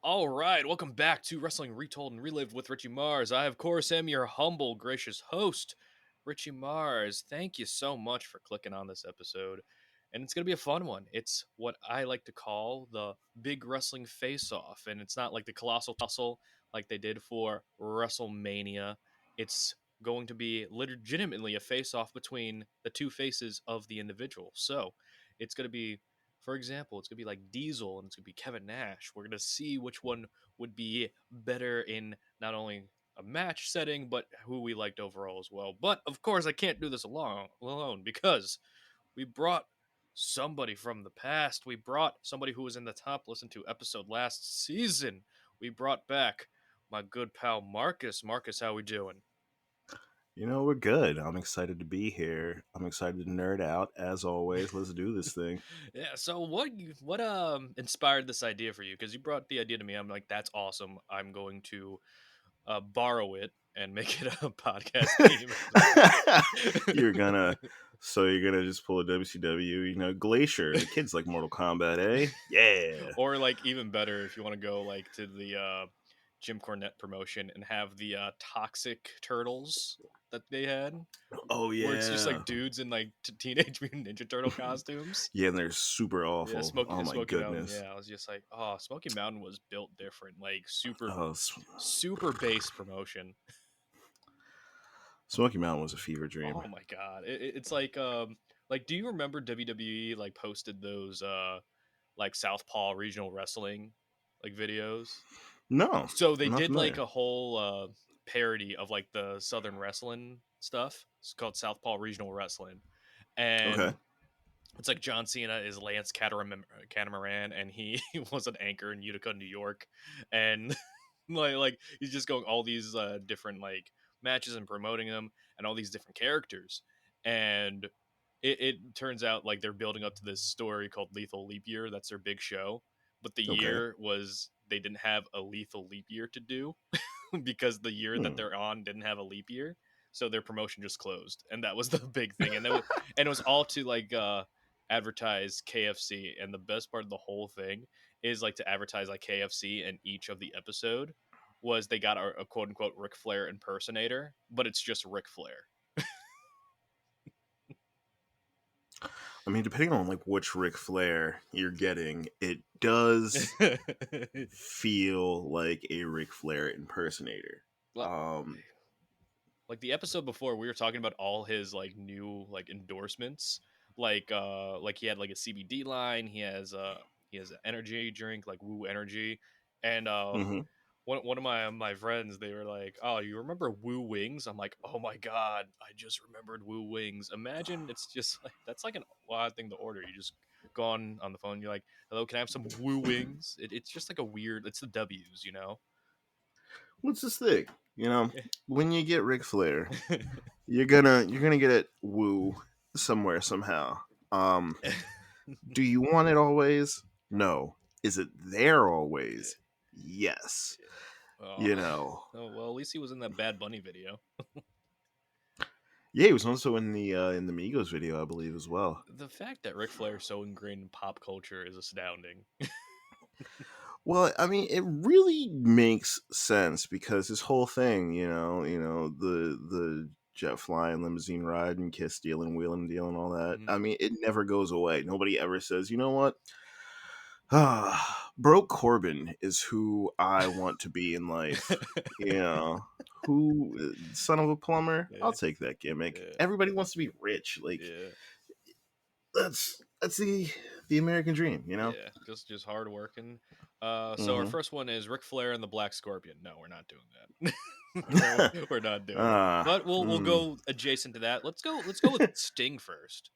All right, welcome back to Wrestling Retold and Relived with Richie Mars. I, of course, am your humble, gracious host, Richie Mars. Thank you so much for clicking on this episode. And it's going to be a fun one. It's what I like to call the big wrestling face-off. And it's not like the colossal tussle like they did for WrestleMania. It's going to be legitimately a face-off between the two faces of the individual. So it's going to be, for example, it's going to be like Diesel and it's going to be Kevin Nash. We're going to see which one would be better in not only a match setting, but who we liked overall as well. But of course, I can't do this alone because we brought somebody from the past. We brought somebody who was in the top listen to episode last season. We brought back my good pal Marcus. Marcus, how we doing? We're good. I'm excited to be here. I'm excited to nerd out as always. Let's do this thing. Yeah. So what inspired this idea for you? Because you brought the idea to me. I'm like, that's awesome. I'm going to borrow it and make it a podcast theme. you're gonna you're gonna just pull a WCW, Glacier. The kids like Mortal Kombat, eh? Yeah. Or like even better, if you want to go like to the Jim Cornette promotion and have the toxic turtles that they had, Oh where it's just yeah. like dudes in like Teenage Mutant Ninja Turtle costumes. Yeah, and they're super Yeah, awful. Oh my Smoky Mountain. goodness. Yeah, I was just like, oh, Smoky Mountain was built different, like Oh, super base promotion. Smoky Mountain was a fever dream. Oh my god, it's like do you remember WWE like posted those like Southpaw regional wrestling like videos? No, So they I'm not did like familiar. a whole parody of like the Southern wrestling stuff. It's called Southpaw Regional Wrestling, Okay. and it's like John Cena is Lance Catamaran, and he was an anchor in Utica, New York, and like he's just going all these different like matches and promoting them and all these different characters, and it turns out like they're building up to this story called Lethal Leap Year. That's their big show, but the Okay. year was they didn't have a lethal leap year to do because the year that Hmm. they're on didn't have a leap year, so their promotion just closed, and that was the big thing. And it was all to like advertise KFC, and the best part of the whole thing is like to advertise like KFC in each of the episode was they got a quote unquote Ric Flair impersonator, but it's just Ric Flair. I mean, depending on like which Ric Flair you're getting, it does feel like a Ric Flair impersonator. Um, Like the episode before, we were talking about all his like new like endorsements, like he had like a CBD line, he has an energy drink like Woo Energy, and mhm. one of my friends, they were like, oh, you remember Woo Wings? I'm like, oh my god, I just remembered Woo Wings. Imagine it's just like that's like an odd thing to order. You just go on the phone, you're like, hello, can I have some Woo Wings? It's just like a weird, it's the W's, you know. What's this thing? When you get Ric Flair, you're gonna get it woo somewhere somehow. Um, do you want it always? No. Is it there always? Yes. Oh, You know. oh well, at least he was in that Bad Bunny video. Yeah, he was also in the Migos video, I believe, as well. The fact that Ric Flair is so ingrained in pop culture is astounding. Well, I mean, it really makes sense because his whole thing, the jet flying, limousine riding, kiss stealing, wheeling, dealing, all that. Mhm. I mean, it never goes away. Nobody ever says, you know what? Broke Corbin is who I want to be in life. You know, who son of a plumber? I'll Yeah, take that gimmick. yeah, Everybody wants to be rich. Like yeah, that's the American dream. yeah. Just hard working. So our Hmm. first one is Ric Flair and the Black Scorpion. No, we're not doing that. We're not doing it. ah, But we'll mm, go adjacent to that. Let's go with Sting first,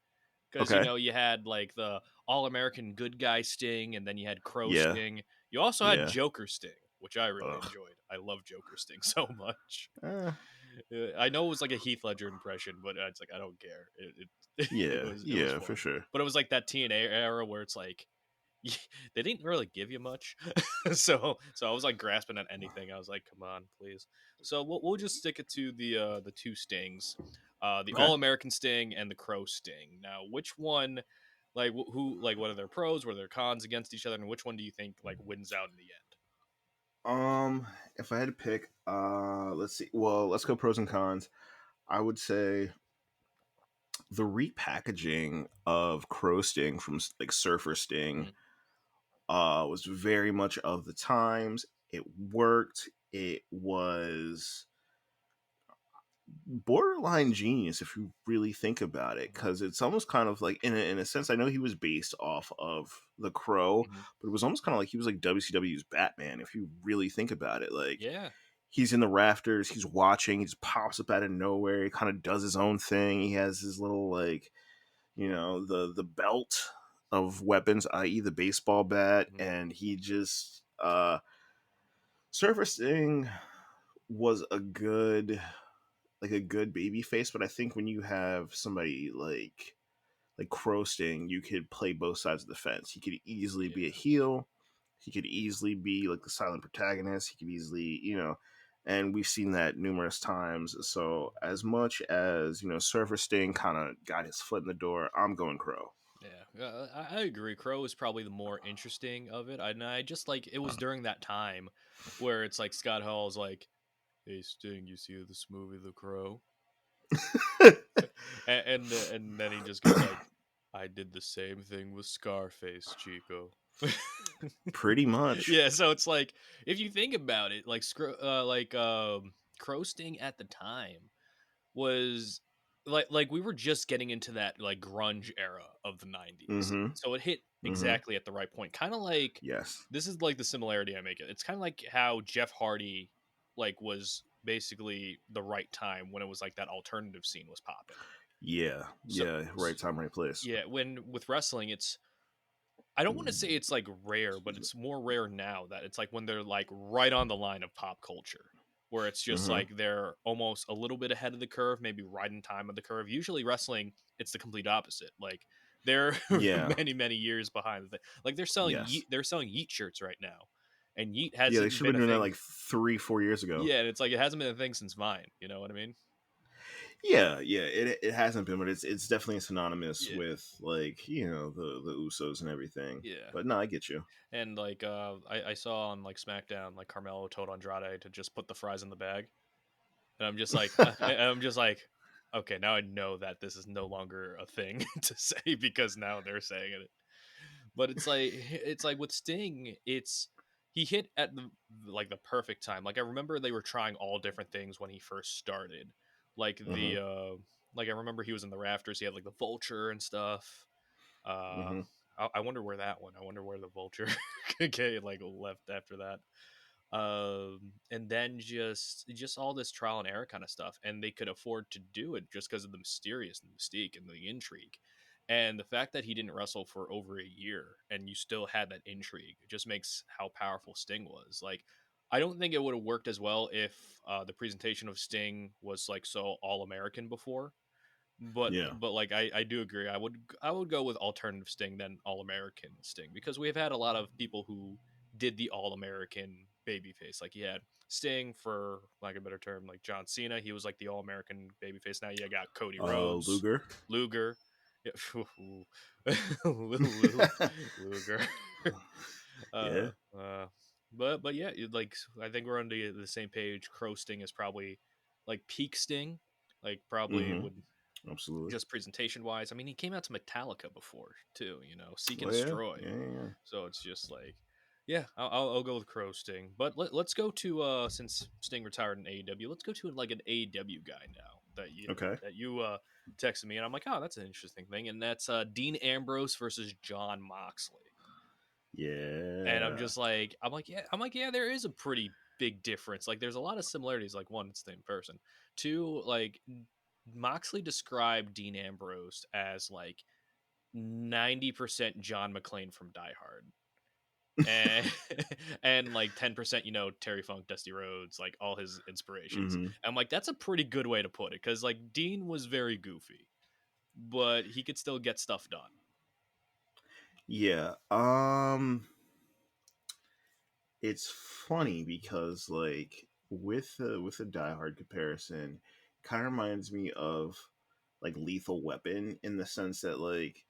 because okay. you had like the All American Good Guy Sting, and then you had Crow Yeah, Sting. You also had yeah. Joker Sting, which I really Ugh. enjoyed. I love Joker Sting so much. Uh, I know it was like a Heath Ledger impression, but it's like I don't care. yeah, It was yeah, for fun, sure. but it was like that TNA era where it's like they didn't really give you much, so I was like grasping at anything. I was like, come on, please. So we'll just stick it to the two Stings, the Okay. All American Sting and the Crow Sting. Now, which one? Like who? Like what are their pros? What are their cons against each other? And which one do you think like wins out in the end? Um, if I had to pick, let's see. Well, let's go pros and cons. I would say the repackaging of Crow Sting from like Surfer Sting Mhm. was very much of the times. It worked. It was borderline genius if you really think about it, Mhm. because it's almost kind of like in a sense. I know he was based off of the Crow, Mhm. but it was almost kind of like he was like WCW's Batman if you really think about it. Like Yeah. he's in the rafters, he's watching, he just pops up out of nowhere, he kind of does his own thing. He has his little like, the belt of weapons, i.e. the baseball bat, Mhm. and he just surfacing was a good baby face. But I think when you have somebody like Crosting, you could play both sides of the fence. He could easily be a Yeah. heel. He could easily be like the silent protagonist. He could easily, and we've seen that numerous times. So as much as Surfer Sting kind of got his foot in the door, I'm going Crow. Yeah, I agree. Crow is probably the more interesting of it. And I just like it was during that time where it's like Scott Hall's like, "Hey Sting, you see this movie, The Crow?" And then he just goes like, "I did the same thing with Scarface, Chico." Pretty much. Yeah, so it's like if you think about it, like Crow Sting at the time was like we were just getting into that like grunge era of the 90s. Mm-hmm. So it hit Mm-hmm. exactly at the right point. Kind of like Yes. this is like the similarity I make it. It's kind of like how Jeff Hardy like was basically the right time when it was like that alternative scene was popping. Yeah. So Yeah. Right time, right place. yeah, when with wrestling it's I don't want to say it's like rare, but Excuse me. it's more rare now that it's like when they're like right on the line of pop culture, where it's just Mm-hmm. like they're almost a little bit ahead of the curve, maybe right in time of the curve. Usually wrestling, it's the complete opposite. Like they're Yeah. many years behind the thing. Like Yes. they're selling Yeet shirts right now, and Yeet Yeah, they hasn't should have been been a doing that thing. like 3, 4 years ago. Yeah, and it's like it hasn't been a thing since Vine. You know what I mean? Yeah, yeah, it hasn't been, but it's definitely synonymous Yeah, with like the Usos and everything. yeah. But no, I get you. And like I saw on like SmackDown, like Carmelo told Andrade to just put the fries in the bag. And I'm just like, I'm just like, okay, now I know that this is no longer a thing to say because now they're saying it. But it's like with Sting, it's he hit at the like the perfect time. Like I remember they were trying all different things when he first started. Like Mm-hmm. like I remember he was in the rafters. He had like the vulture and stuff. Uh, Mm-hmm. I wonder where that went. I wonder where the vulture okay like left after that. And then just all this trial and error kind of stuff, and they could afford to do it just because of the mysterious and the mystique and the intrigue, and the fact that he didn't wrestle for over a year and you still had that intrigue just makes how powerful Sting was. Like I don't think it would have worked as well if the presentation of Sting was like so all American before, Yeah. but like I do agree. I would go with alternative Sting than all American Sting because we've had a lot of people who did the all American babyface. Like you had Sting for like a better term, like John Cena. He was like the all American babyface. Now you got Cody Rhodes, Luger. Luger, yeah, Luger. Yeah. uh, uh, but yeah, like I think we're on the same page. Crow Sting is probably like peak Sting. Like probably Mm-hmm. would Absolutely. just presentation wise. I mean, he came out to Metallica before too, you know, Seek and Oh yeah. Destroy. Yeah. Yeah. Yeah. So it's just like, yeah, I'll go with Crow Sting. But let's go to since Sting retired in AEW, let's go to like an AEW guy now Okay. that you texted me, and I'm like, oh, that's an interesting thing, and that's Dean Ambrose versus John Moxley. And Yeah. I'm like, yeah, there is a pretty big difference. Like, there's a lot of similarities. Like, one, it's the same person. Two, like, Moxley described Dean Ambrose as like 90% John McClane from Die Hard. And and like 10%, you know, Terry Funk, Dusty Rhodes, like all his inspirations. Mm-hmm. I'm like, that's a pretty good way to put it, because like Dean was very goofy, but he could still get stuff done. Yeah. It's funny because like with the Die Hard comparison, kind of reminds me of like Lethal Weapon in the sense that like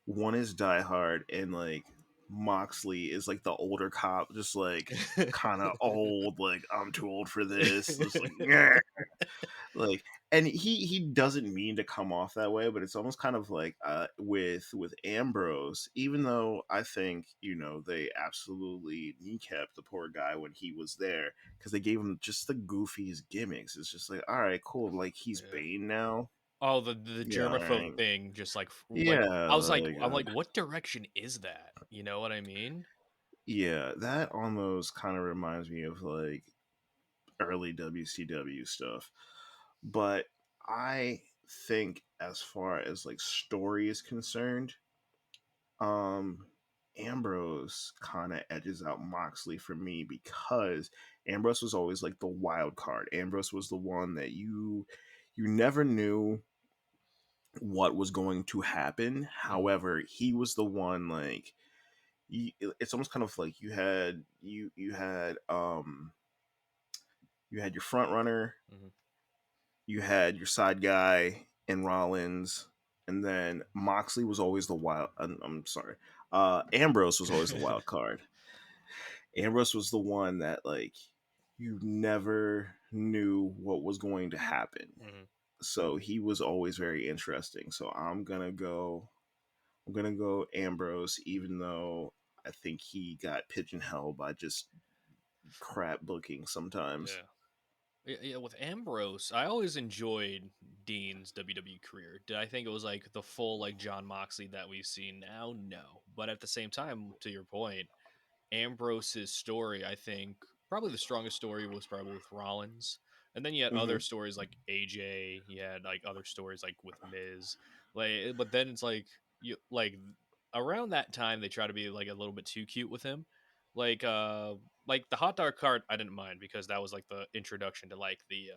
one is Die Hard and like Moxley is like the older cop, just like kind of old, like I'm too old for this. It's like, "Nyeh." Like, and he doesn't mean to come off that way, but it's almost kind of like with Ambrose, even though I think, they absolutely kneecapped the poor guy when he was there because they gave him just the goofiest gimmicks. It's just like, all right, cool, like he's Yeah. Bane now. Oh, the Yeah, all germaphobe right. thing, just like Yeah, I was like, like I'm like, what direction is that? You know what I mean? yeah, that almost kind of reminds me of like early WCW stuff. But I think as far as like story is concerned, um Ambrose kind of edges out Moxley for me because Ambrose was always like the wild card. Ambrose was the one that you never knew what was going to happen. Mhm. However, he was the one like it's almost kind of like you had your front runner, Mhm. you had your side guy in Rollins, and then Moxley was always the wild. I'm sorry, Ambrose was always the wild card. Ambrose was the one that like you never knew what was going to happen, Mhm. so he was always very interesting. So I'm gonna go Ambrose, even though I think he got pigeonholed by just crap booking sometimes. Yeah. Yeah, with Ambrose, I always enjoyed Dean's WWE career. Did I think it was like the full like John Moxley that we've seen now? No. But at the same time, to your point, Ambrose's story, I think probably the strongest story was probably with Rollins. And then you had Hmm. other stories like AJ, you had like other stories like with Miz. But then it's like around that time they try to be like a little bit too cute with him. Like uh like the hot dog cart I didn't mind because that was like the introduction to like the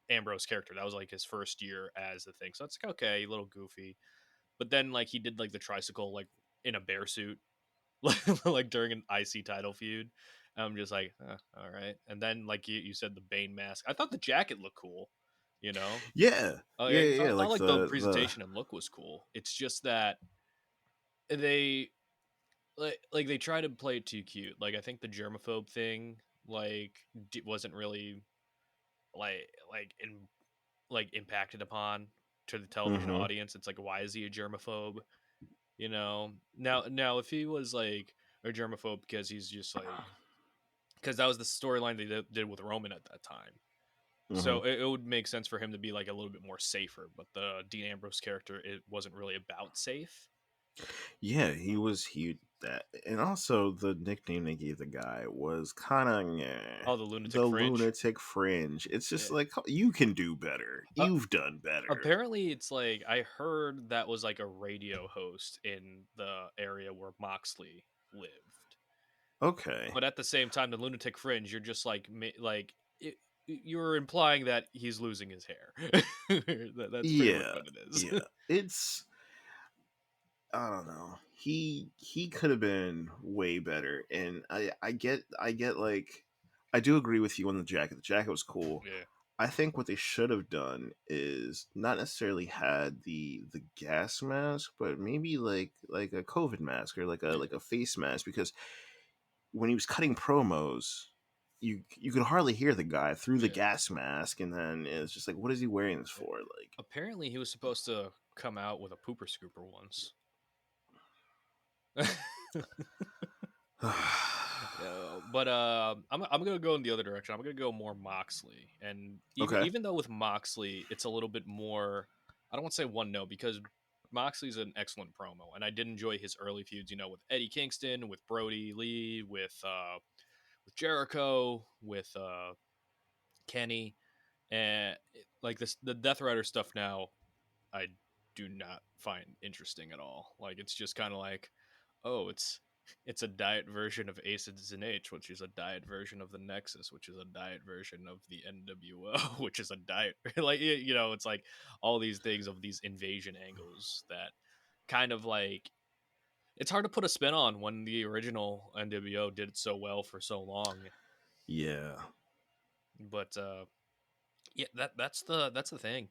Ambrose character. That was like his first year as the thing. So it's like okay, a little goofy. But then like he did like the tricycle like in a bear suit like during an IC title feud. I'm just like, all right. And then like you said, the Bane mask. I thought the jacket looked cool. You know, Yeah, yeah, I yeah, yeah. thought Like like the the presentation and look was cool. It's just that they like they try to play it too cute. Like I think the germaphobe thing like wasn't really like in like impacted upon to the television hmm audience. It's like why is he a germaphobe? You know, now if he was like a germaphobe because he's just like because that was the storyline they did with Roman at that time. hmm So it would make sense for him to be like a little bit more safer. But the Dean Ambrose character, it wasn't really about safe. Yeah, he that, and also the nickname they gave the guy was kind of Oh, the lunatic the fringe. lunatic fringe. It's just Yeah. like you can do better. Uh, You've done better. apparently, it's like I heard that was like a radio host in the area where Moxley lived. Okay. But at the same time, the lunatic fringe, you're just like you're implying that he's losing his hair. That's pretty much Yeah, what it is. yeah. It's I don't know. He could have been way better, and I get like I do agree with you on the jacket. The jacket was cool. Yeah. I think what they should have done is not necessarily had the gas mask, but maybe like a COVID mask or like a Yeah. like a face mask, because when he was cutting promos, you could hardly hear the guy through the Yeah. gas mask, and then it's just like, what is he wearing this Yeah. for? Apparently, he was supposed to come out with a pooper scooper once. Like, But I'm gonna go in the other direction. I'm gonna go more Moxley, and even okay. even though with Moxley, it's a little bit more. I don't want to say one note because Moxley's an excellent promo, and I did enjoy his early feuds. You know, with Eddie Kingston, with Brody Lee, with Jericho, with Kenny, and like this the Death Rider stuff now. I do not find interesting at all. Like it's just kind of like, oh, it's a diet version of Acids and H, which is a diet version of the Nexus, which is a diet version of the NWO, which is a diet like it's like all these things of these invasion angles that kind of like it's hard to put a spin on when the original NWO did it so well for so long. Yeah. But yeah, that's the thing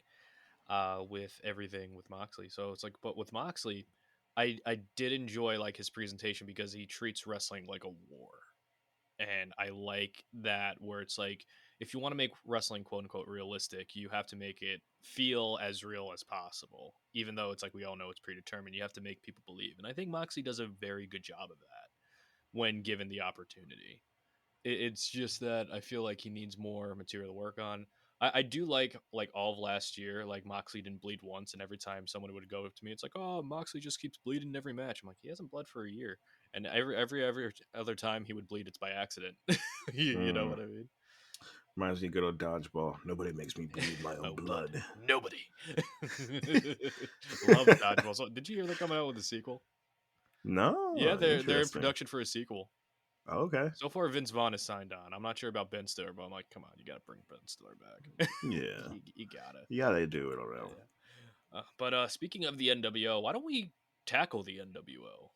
with everything with Moxley. So it's like, but with Moxley, I did enjoy like his presentation because he treats wrestling like a war. And I like that where it's like if you want to make wrestling quote unquote realistic, you have to make it feel as real as possible. Even though it's like we all know it's predetermined, you have to make people believe. And I think Moxley does a very good job of that when given the opportunity. It's just that I feel like he needs more material to work on. I do like all of last year, like Moxley didn't bleed once, and every time someone would go up to me, it's like, oh, Moxley just keeps bleeding in every match. I'm like, he hasn't bled for a year, and every other time he would bleed, it's by accident. You know Mm. what I mean? Reminds me of good old dodgeball. Nobody makes me bleed my My own own blood, blood. nobody. Love dodgeball. So, did you hear they're coming out with a sequel? Yeah, No, they're in interesting. production for a sequel. Okay. So far, Vince Vaughn is signed on. I'm not sure about Ben Stiller, but I'm like, come on, you gotta bring Ben Stiller back. Yeah. You gotta. Yeah, they do it around. Yeah. But speaking of the NWO, why don't we tackle the NWO?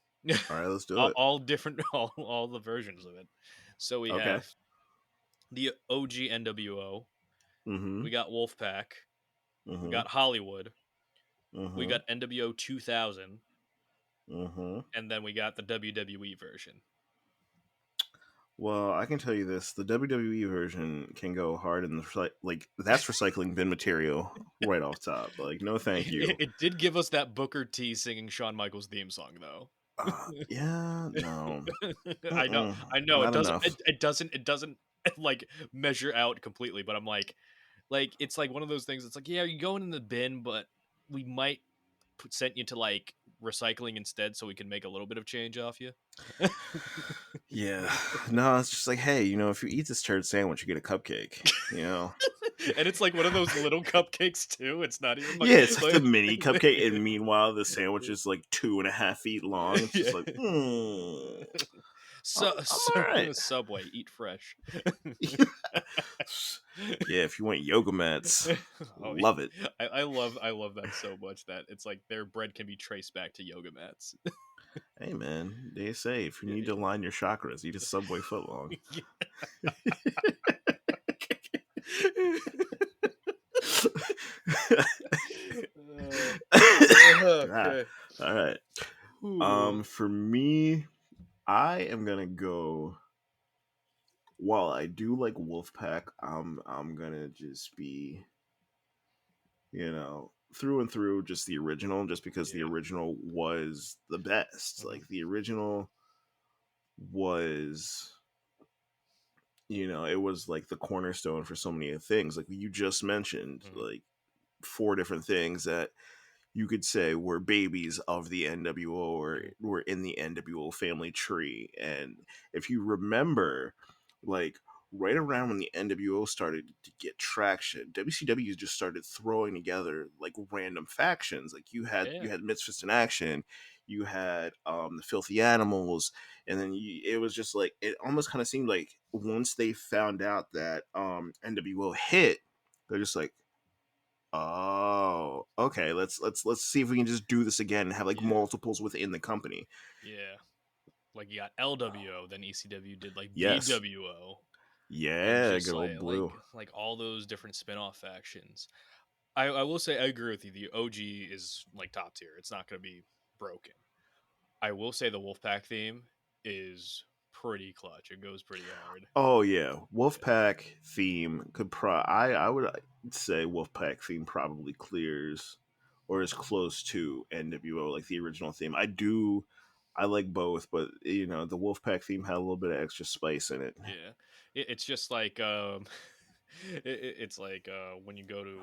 All right, let's do it. All different, all the versions of it. So we Okay. have the OG NWO. Mm-hmm. We got Wolfpack. We Mm-hmm. got Hollywood. We Mm-hmm. got NWO 2000, Mm-hmm. and then we got the WWE version. Well, I can tell you this: the WWE version can go hard in the like that's recycling bin material right off top. Like, no, thank you. It did give us that Booker T singing Shawn Michaels theme song, though. Yeah, no, I know, mm-mm, I know. It not doesn't. enough. It doesn't like measure out completely. But I'm like it's like one of those things. It's like, yeah, you're going in the bin, but we might send you to like recycling instead, so we can make a little bit of change off you. Yeah, no, it's just like, hey, if you eat this turd sandwich, you get a cupcake. And it's like one of those little cupcakes too. It's not even Yeah, it's like the like mini cupcake, and meanwhile, the sandwich is like 2.5 feet long. It's yeah. just like, I'm, So, I'm all right. Subway, eat fresh. Yeah, if you want yoga mats, Oh, love it. I love that so much that it's like their bread can be traced back to yoga mats. Hey man, they say if you Yeah, need to line your chakras, eat a Subway footlong. Ah, okay. all right. Ooh. For me, I am gonna go. While I do like Wolfpack, I'm gonna just be, through and through just the original, just because the Yeah. original was the best. Mhm. Like, the original was, it was like the cornerstone for so many things. Like you just mentioned, Mhm. like four different things that you could say were babies of the NWO, or Mhm. were in the NWO family tree. And if you remember, like right around when the NWO started to get traction, WCW just started throwing together like random factions. Like you Yeah. had Misfits in Action, you had the Filthy Animals, and then it was just like, it almost kind of seemed like once they found out that NWO hit, they're just like, oh, okay. Let's see if we can just do this again and have like Yeah. multiples within the company. Yeah. Like you got LWO, then ECW did like Yes. BWO, and Yeah, just good old Blue. like all those different spin-off factions. I will say I agree with you. The OG is like top tier. It's not going to be broken. I will say the Wolfpack theme is pretty clutch. It goes pretty hard. Oh yeah, Yeah. Wolfpack theme could I would say Wolfpack theme probably clears or is close to NWO, like the original theme. I like both, but the Wolfpack theme had a little bit of extra spice in it. Yeah. It's just like it's like when you go to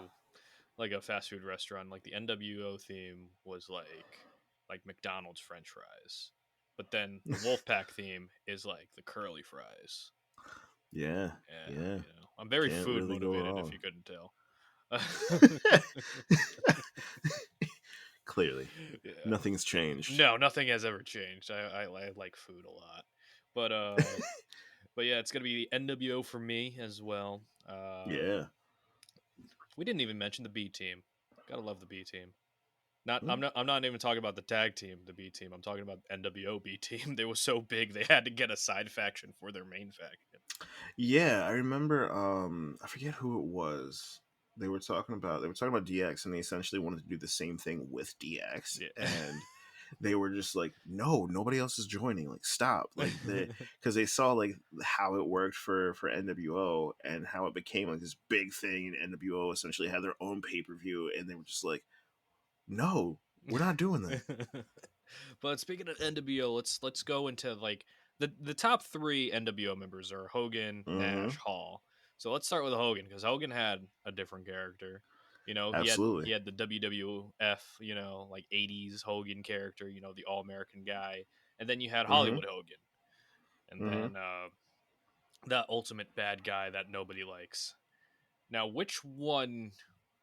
like a fast food restaurant, like the NWO theme was like McDonald's French fries, but then the Wolfpack theme is like the curly fries. Yeah, Yeah, yeah, I'm very can't food really go motivated if wrong. you couldn't tell. Clearly, Yeah. nothing's changed. No, nothing has ever changed. I like food a lot, but but yeah, it's gonna be the NWO for me as well. Yeah. We didn't even mention the B team. Gotta love the B team. Mm. I'm not even talking about the tag team, the B team. I'm talking about NWO B team. They were so big they had to get a side faction for their main faction. Yeah, I remember. I forget who it was. They were talking about DX, and they essentially wanted to do the same thing with DX, Yeah. and they were just like, no, nobody else is joining. Like, stop. Like because they saw like how it worked for NWO and how it became like this big thing. And NWO essentially had their own pay per view, and they were just like, no, we're not doing that. But speaking of NWO, let's go into like the top three NWO members are Hogan, Mm-hmm. Nash, Hall. So let's start with Hogan because Hogan had a different character. You know, he Absolutely. had the WWF, you know, like '80s Hogan character, you know, the All American guy, and then you had Mm-hmm. Hollywood Hogan, and Mm-hmm. then that ultimate bad guy that nobody likes. Now, which one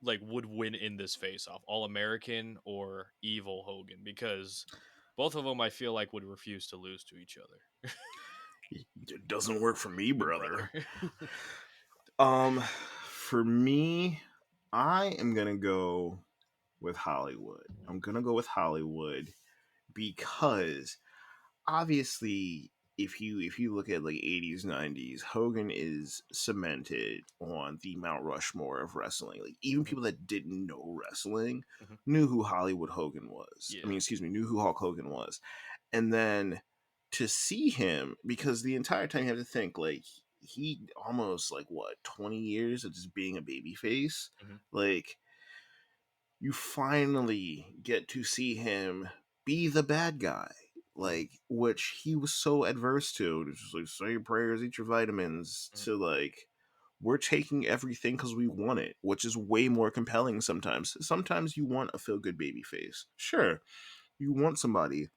like would win in this face-off, All American or Evil Hogan? Because both of them, I feel like, would refuse to lose to each other. It doesn't work for me, Brother. brother. For me, I am gonna go with Hollywood. I'm gonna go with Hollywood because obviously if you look at like 80s 90s, Hogan is cemented on the Mount Rushmore of wrestling. Like even Mhm, people that didn't know wrestling mhm. knew who Hollywood Hogan was. I Yeah. mean, excuse me, knew who Hulk Hogan was. And then to see him, because the entire time you have to think like he almost like what 20 years of just being a baby face, Mhm, like you finally get to see him be the bad guy, mhm, like which he was so adverse to. It's just like say your prayers, eat your vitamins. mhm, To like we're taking everything because we want it, which is way more compelling. Sometimes you want a feel good baby face. Sure, you want somebody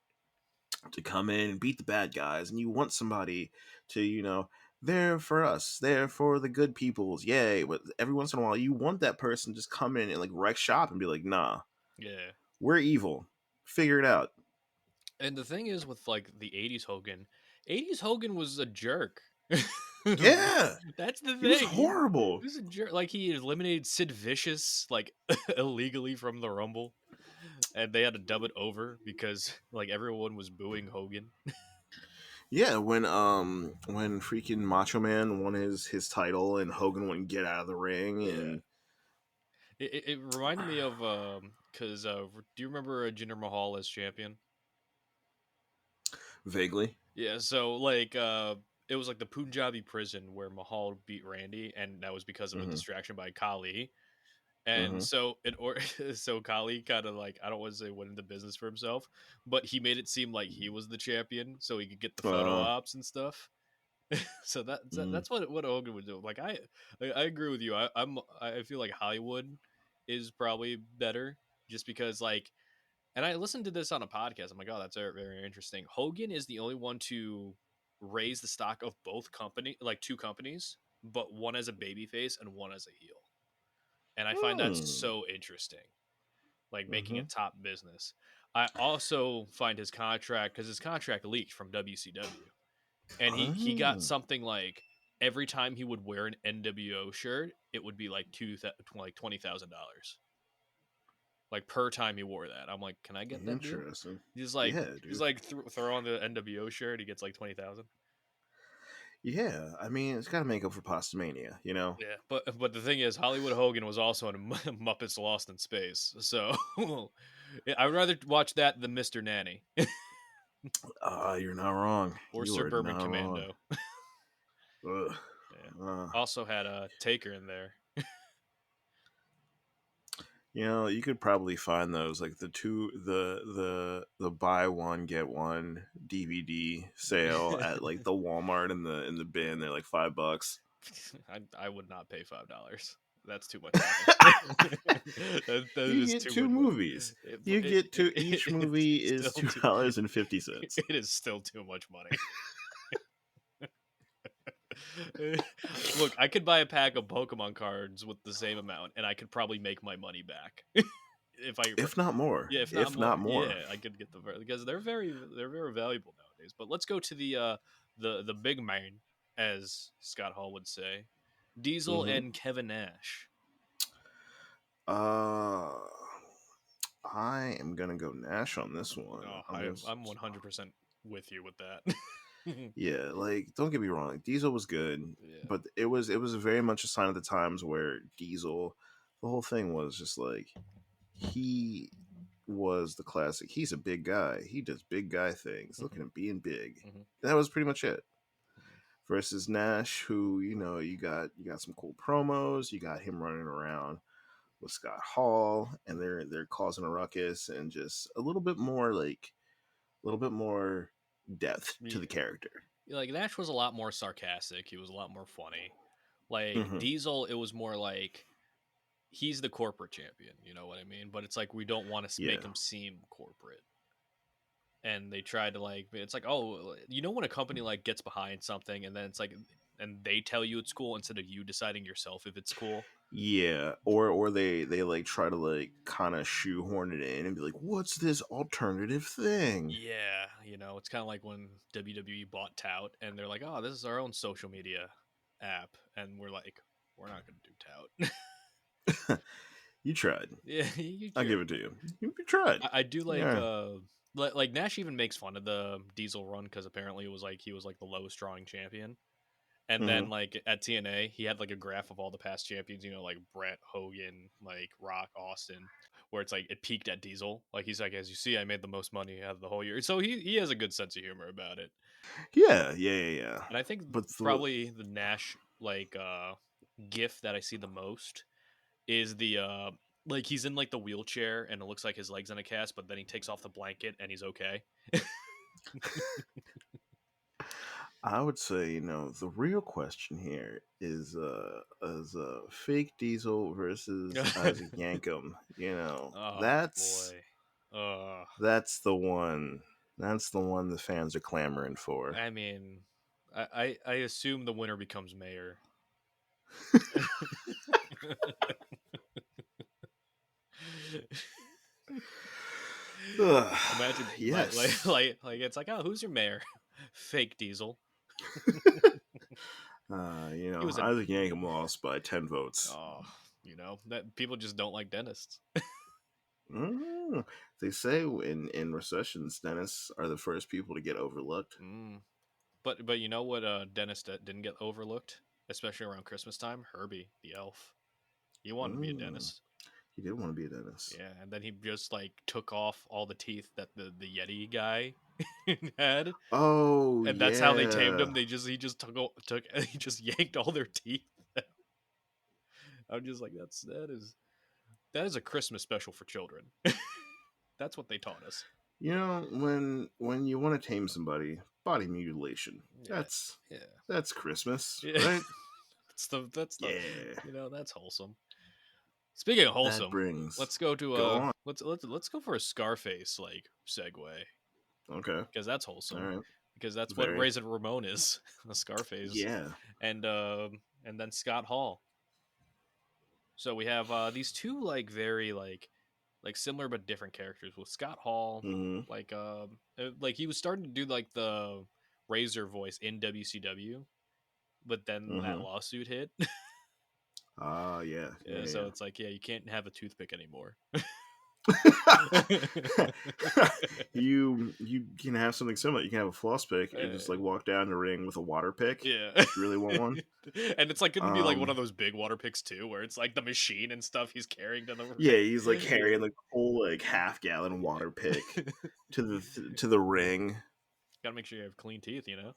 to come in and beat the bad guys, and you want somebody to there for us, there for the good peoples, yay. But every once in a while you want that person to just come in and like wreck shop and be like, nah, yeah. we're evil, figure it out. And the thing is with like the '80s Hogan was a jerk. Yeah, That's the he was thing. He horrible. was a jerk. Like he eliminated Sid Vicious like illegally from the Rumble, and they had to dub it over because like everyone was booing Hogan. Yeah, when freaking Macho Man won his title and Hogan wouldn't get out of the ring. Yeah. And It reminded me of because do you remember Jinder Mahal as champion? vaguely. Yeah, so like it was like the Punjabi prison where Mahal beat Randy, and that was because of a Hmm. distraction by Kali. And Hmm. so it or so Kali kind of like, I don't want to say went into business for himself, but he made it seem like he was the champion so he could get the photo uh ops and stuff. So mm, that's what Hogan would do. Like I agree with you. I feel like Hollywood is probably better just because like, and I listened to this on a podcast. I'm like, oh, that's very, very interesting. Hogan is the only one to raise the stock of both company, like two companies, but one as a babyface and one as a heel. And I find that mm, so interesting, like making hmm. it top business. I also find his contract, because his contract leaked from WCW, and he got Oh, something like every time he would wear an NWO shirt, it would be like like $20,000, like per time he wore that. I'm like, can I get that deal? interesting. He's like Yeah, he's dude. like throw on the NWO shirt, he gets like 20,000. Yeah, I mean, it's got to make up for Pastamania, you know? Yeah, but the thing is, Hollywood Hogan was also in Muppets Lost in Space, so I'd rather watch that than Mr. Nanny You're not wrong. or You are Suburban not wrong. Commando. Ugh. Yeah. Uh, Also had a Taker in there. you could probably find those like the buy one get one DVD sale at like the Walmart in the bin. They're like $5. I would not pay $5. That's too much money. That You is get too two much money. movies. You get to each It's movie is still too. $2.50. It is still too much money. Look, I could buy a pack of Pokemon cards with the same amount, and I could probably make my money back if I. If not more. Yeah, if not If more. not more. Yeah, I could get the because they're very valuable nowadays. But let's go to the big man, as Scott Hall would say, Diesel Hmm. and Kevin Nash. Uh, I am gonna go Nash on this one. Oh, I'm just I'm 100% with you with that. Yeah, like don't get me wrong, like, Diesel was good, Yeah. but it was very much a sign of the times where Diesel, the whole thing was just like he was the classic. He's a big guy. He does big guy things. Look at Mhm, him being big. mhm, That was pretty much it. mhm. Versus Nash, who you got some cool promos. You got him running around with Scott Hall, and they're causing a ruckus, and just a little bit more depth to Yeah. the character. Like Nash was a lot more sarcastic. He was a lot more funny. Like Hmm. Diesel, it was more like he's the corporate champion. You know what I mean? But it's like we don't want to make Yeah, him seem corporate. And they tried to like, it's like, oh, you know, when a company like gets behind something, and then it's like, and they tell you it's cool instead of you deciding yourself if it's cool. yeah, or they like try to like kind of shoehorn it in and be like, "What's this alternative thing?" Yeah, you know, it's kind of like when WWE bought Tout, and they're like, "Oh, this is our own social media app," and we're like, "We're not going to do Tout." You tried. Yeah, you I'll sure. give it to you. You tried. I do Yeah. like Nash even makes fun of the Diesel run because apparently it was like he was like the lowest drawing champion, and then Hmm. like at TNA he had like a graph of all the past champions, you know, like Brett, Hogan, like Rock, Austin, where it's like it peaked at Diesel. Like he's like, as you see, I made the most money out of the whole year, so he has a good sense of humor about it. Yeah, yeah, yeah, yeah. And I think But probably the Nash like gif that I see the most is the like he's in like the wheelchair and it looks like his legs in a cast, but then he takes off the blanket and he's okay. I would say, the real question here is fake Diesel versus Isaac Yankem. Oh That's boy. Uh that's the one. That's the one the fans are clamoring for. I mean, I assume the winner becomes mayor. Ugh, Imagine yes. like it's like, oh, who's your mayor? Fake Diesel. He was an Isaac Yankem lost by 10 votes. oh, you know that people just don't like dentists. Mm. They say in recessions, dentists are the first people to get overlooked. Mm. But you know what? Dentist that didn't get overlooked, especially around Christmas time. Herbie the elf. He wanted to be a Mm. dentist. He did want to be a dentist. Yeah, and then he just like took off all the teeth that the Yeti guy had, Oh and that's how they tamed yeah. him. He just took he just yanked all their teeth. I'm just like that is a Christmas special for children. That's what they taught us. When you want to tame somebody, body mutilation. Yeah, That's yeah, that's Christmas, yeah. right? That's the Yeah. you know that's wholesome. Speaking of That wholesome, brings let's go to go on. let's go for a Scarface like segue Okay. because that's All wholesome right. because that's what Very. Razor Ramon is, a Scarface, Yeah. and then Scott Hall. So we have these two like very like similar but different characters with Scott Hall, Mhm. like he was starting to do like the Razor voice in WCW, but then that Mhm. lawsuit hit. Ah, yeah. Yeah, Yeah, so yeah. it's like, yeah, you can't have a toothpick anymore. you can have something similar. You can have a floss pick and just like walk down the ring with a water pick Yeah. if you really want one. And it's like gonna be like one of Um, those big water picks too, where it's like the machine and stuff he's carrying to the yeah, he's like ring. carrying like a whole like half gallon water pick to the ring. Gotta make sure you have clean teeth, you know?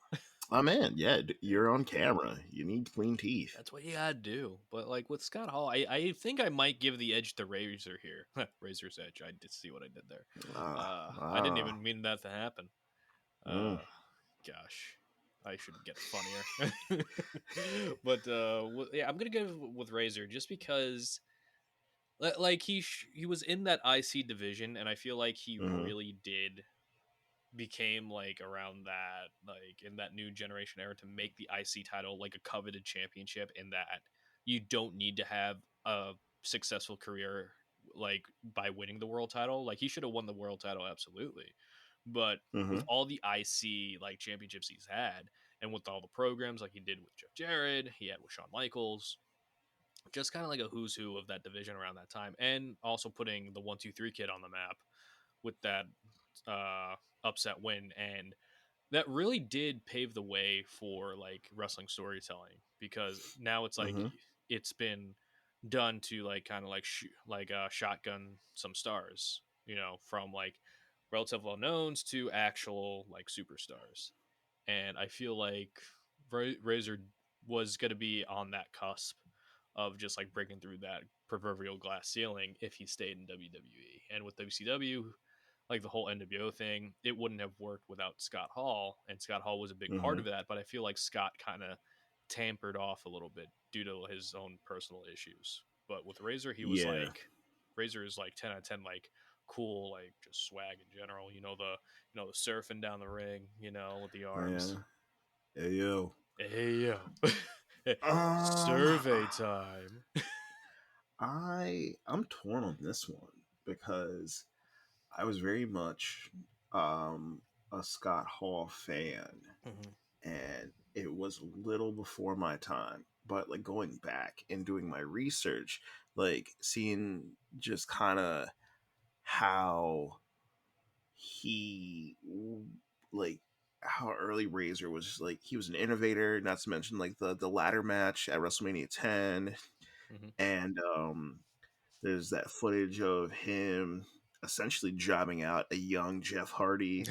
Oh man, yeah, you're on camera. You need clean teeth. That's what you gotta do. But like with Scott Hall, I think I might give the edge to Razor here. Razor's edge. I did see what I did there. Ah, I didn't ah. even mean that to happen. Mm, Gosh, I should get funnier. But yeah, I'm gonna go with Razor just because like he was in that IC division, and I feel like he mhm, really did became like around that like in that new generation era to make the IC title like a coveted championship in that you don't need to have a successful career like by winning the world title. Like he should have won the world title absolutely. But with mhm, all the IC like championships he's had and with all the programs like he did with Jeff Jarrett, he had with Shawn Michaels, just kind of like a who's who of that division around that time, and also putting the 1-2-3 kid on the map with that uh, upset win, and that really did pave the way for like wrestling storytelling because now it's like mhm. it's been done to like kind of like shotgun some stars. from like relative well knowns to actual like superstars. And I feel like Razor was going to be on that cusp of just like breaking through that proverbial glass ceiling if he stayed in WWE. And with WCW, like the whole NWO thing, it wouldn't have worked without Scott Hall, and Scott Hall was a big part Mm-hmm. of that. But I feel like Scott kind of tampered off a little bit due to his own personal issues. But with Razor, he was Yeah. like, Razor is like 10 out of 10, like cool, like just swag in general. The surfing down the ring, with the Oh, yeah. arms. Hey yo. Hey yo, Um, survey time. I'm torn on this one because I was very much um a Scott Hall fan, Mhm. and it was a little before my time. But like going back and doing my research, like seeing just kind of how he like how early Razor was, like he was an innovator, not to mention like the ladder match at WrestleMania 10, Mhm. and there's that footage of him essentially jobbing out a young Jeff Hardy,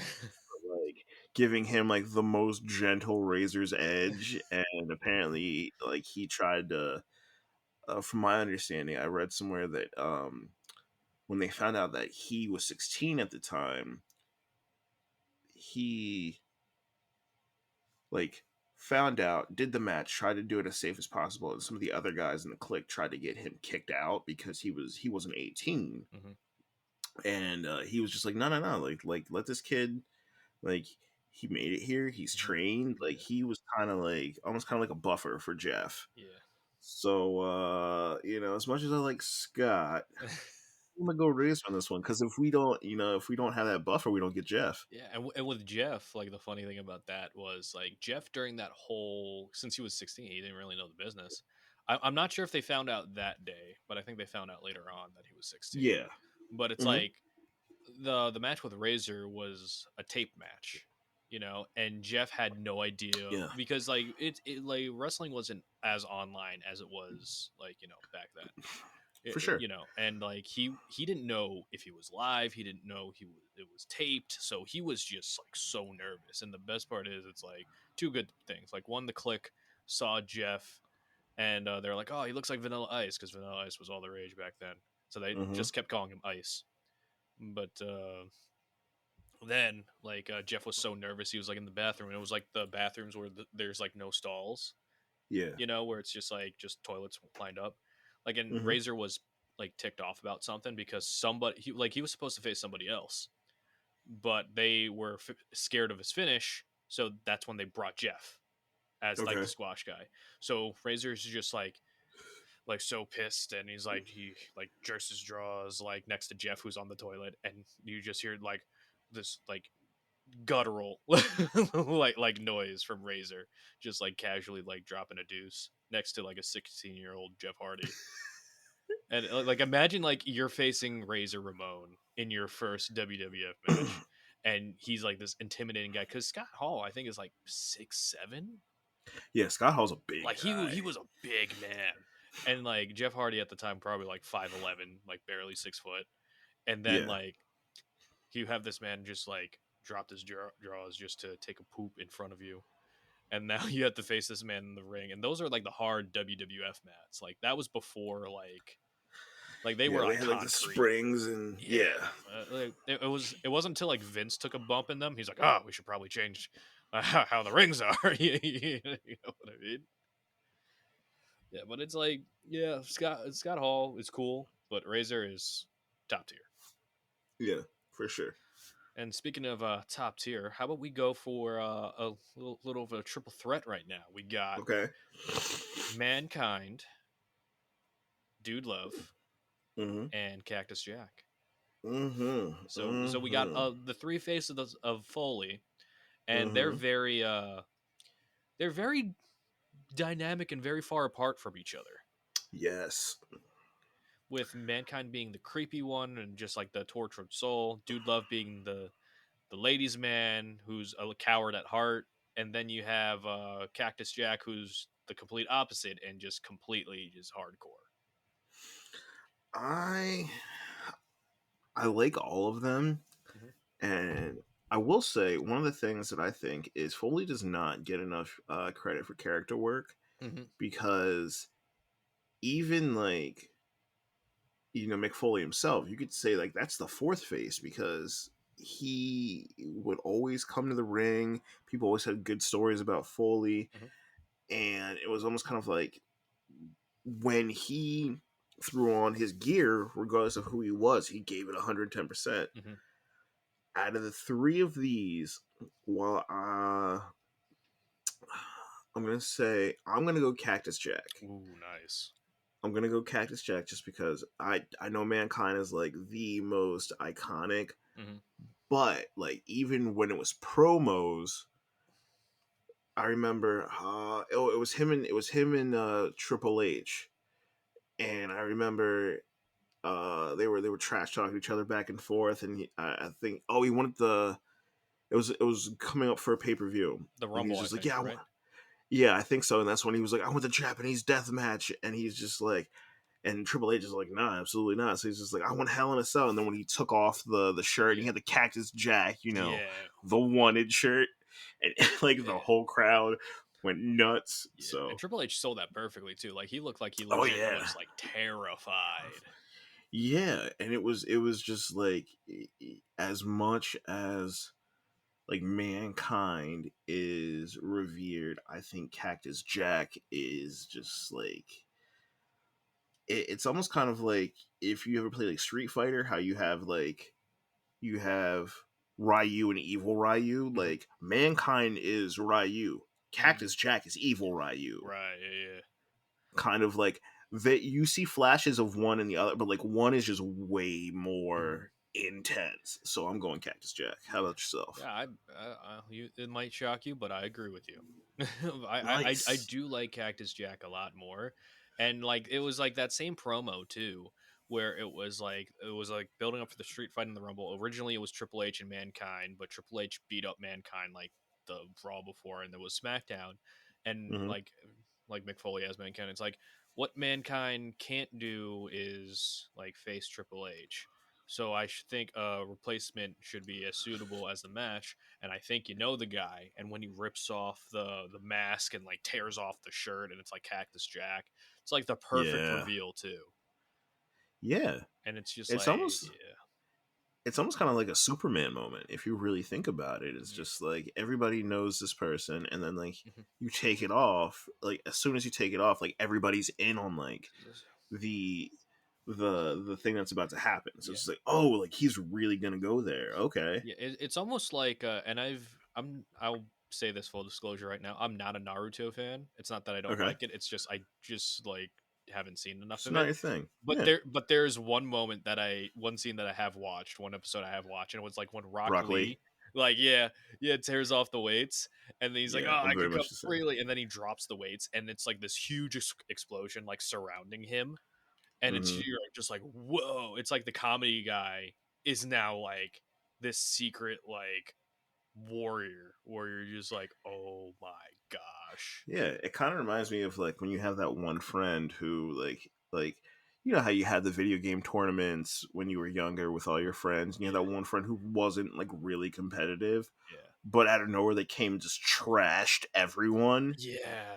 like giving him like the most gentle Razor's edge, and apparently like he tried to from my understanding, I read somewhere that when they found out that he was 16 at the time, he like found out, did the match, tried to do it as safe as possible, and some of the other guys in the clique tried to get him kicked out because he wasn't 18, Mhm. and he was just like, no, no, no, like let this kid, like he made it here, he's Mhm. trained, like Yeah. he was kind of like almost kind of like a buffer for Jeff. Yeah. So as much as I like Scott, I'm gonna go Razor on this one because if we don't have that buffer, we don't get Jeff. Yeah, and with Jeff, like the funny thing about that was like Jeff during that whole since he was 16, he didn't really know the business. I'm not sure if they found out that day, but I think they found out later on that he was 16. Yeah. But it's Hmm. like the match with Razor was a tape match, and Jeff had no idea Yeah. because like it like wrestling wasn't as online as it was like back then. For sure. And like he didn't know if he was live, he didn't know it was taped, so he was just like so nervous. And the best part is it's like two good things. Like one, the click saw Jeff, and they're like, oh, he looks like Vanilla Ice, because Vanilla Ice was all the rage back then, so they Hmm. just kept calling him Ice. But then like Jeff was so nervous, he was like in the bathroom, and it was like the bathrooms where there's like no stalls, Yeah. where it's just toilets lined up. Like, and Hmm. Razor was like ticked off about something because he was supposed to face somebody else, but they were scared of his finish, so that's when they brought Jeff as like the Okay. squash guy. So Razor's just like so pissed, and he like jerks his jaws like next to Jeff, who's on the toilet, and you just hear like this like guttural like noise from Razor, just like casually like dropping a deuce next to like a 16-year-old Jeff Hardy. And like imagine like you're facing Razor Ramon in your first WWF match, and he's like this intimidating guy because Scott Hall I think is like 6'7". Yeah, Scott Hall's a big Like he guy. was a big man, and like Jeff Hardy at the time probably like 5'11", like barely 6 foot, and then Yeah. like you have this man just like dropped his jaws just to take a poop in front of you, and now you have to face this man in the ring, and those are like the hard WWF mats. Like that was before like they Yeah, were they on had like the concrete. springs and Yeah, yeah. like, it wasn't until like Vince took a bump in them. He's like, oh, we should probably change how the rings are. You know what I mean? Yeah, but it's like, yeah, Scott Hall is cool, but Razor is top tier. Yeah, for sure. And speaking of top tier, how about we go for a little of a triple threat right now? We got Okay. Mankind, Dude Love, Mm-hmm. and Cactus Jack. Mm-hmm. So we got Mm-hmm. the three faces of Foley, and Mm-hmm. they're very dynamic and very far apart from each other. Yes. With Mankind being the creepy one and just like the tortured soul, Dude Love being the ladies' man who's a coward at heart, and then you have Cactus Jack who's the complete opposite and just completely just hardcore. I I like all of them, Hmm. and I will say one of the things that I think is Foley does not get enough credit for character work Hmm. because even like Mick Foley himself, you could say like that's the fourth face because he would always come to the ring. People always had good stories about Foley, Hmm. and it was almost kind of like when he threw on his gear, regardless of who he was, he gave it 110%. Hmm. Out of the three of these, well, I'm gonna go Cactus Jack. Ooh, nice. I'm gonna go Cactus Jack just because I know Mankind is like the most iconic, Hmm. but like even when it was promos, I remember it was him and Triple H, and I remember they were trash talking each other back and forth, and I think he wanted the it was coming up for a pay per view, The and he was Rumble, I just like, think, yeah, right? yeah, I think so, and that's when he was like, I want the Japanese death match, and he's just like, and Triple H is like, nah, absolutely not. So he's just like, I want Hell in a Cell, and then when he took off the shirt, and he Yeah. had the Cactus Jack, Yeah. the wanted shirt, and like the Yeah. whole crowd went nuts. Yeah. And So, Triple H sold that perfectly too. Like he looked like he oh legit yeah, was like terrified. yeah, and it was just like as much as like Mankind is revered, I think Cactus Jack is just like it's almost kind of like if you ever play like Street Fighter, how you have Ryu and Evil Ryu. Hmm. Like Mankind is Ryu, Hmm. Cactus Jack is Evil Ryu. Right. Yeah. Kind of like that you see flashes of one and the other, but like one is just way Yeah. Hmm. more intense. So I'm going Cactus Jack. How Yeah. about yourself? Yeah. It might shock you, but I agree with you. I Nice. do like Cactus Jack a lot more, and like it was like that same promo too, where it was like building up for the street fight in the Rumble. Originally, it was Triple H and Mankind, but Triple H beat up Mankind like the Raw before, and there was SmackDown, and Hmm. like Mick Foley as Mankind. It's like what Mankind can't do is like face Triple H. So I should think a replacement should be as suitable as the match, and I think you know the guy. And when he rips off the mask and like tears off the shirt, and it's like Cactus Jack, it's like the perfect Yeah. reveal too. Yeah. And it's just It's like, almost it's almost kind of like a Superman moment if you really think about it. It's yeah, just like everybody knows this person, and then like yeah. you take it off. Like as soon as you take it off, like everybody's in on like Mhm. the the thing that's about to happen. So Yeah, it's like, oh, like he's really gonna go there. Okay. yeah. It's almost like, and I'll say this full disclosure right now. I'm not a Naruto fan. It's not that I don't Okay. like it. It's just I just like haven't seen enough It's of not it. your thing. But Yeah. there's one scene that I have watched, one episode I have watched, and it was like when Rock Broccoli. Lee, like yeah, tears off the weights, and then he's like, Yeah, oh, I'm I very can come much the same. freely, and then he drops the weights, and it's like this huge explosion like surrounding him, and it's Hmm. you're like, just like whoa, it's like the comedy guy is now like this secret like warrior, where you're just like, oh my gosh, Yeah, it kind of reminds me of like when you have that one friend who like you know how you had the video game tournaments when you were younger with all your friends, and you had that yeah, one friend who wasn't like really competitive, yeah. but out of nowhere they came and just trashed everyone. Yeah.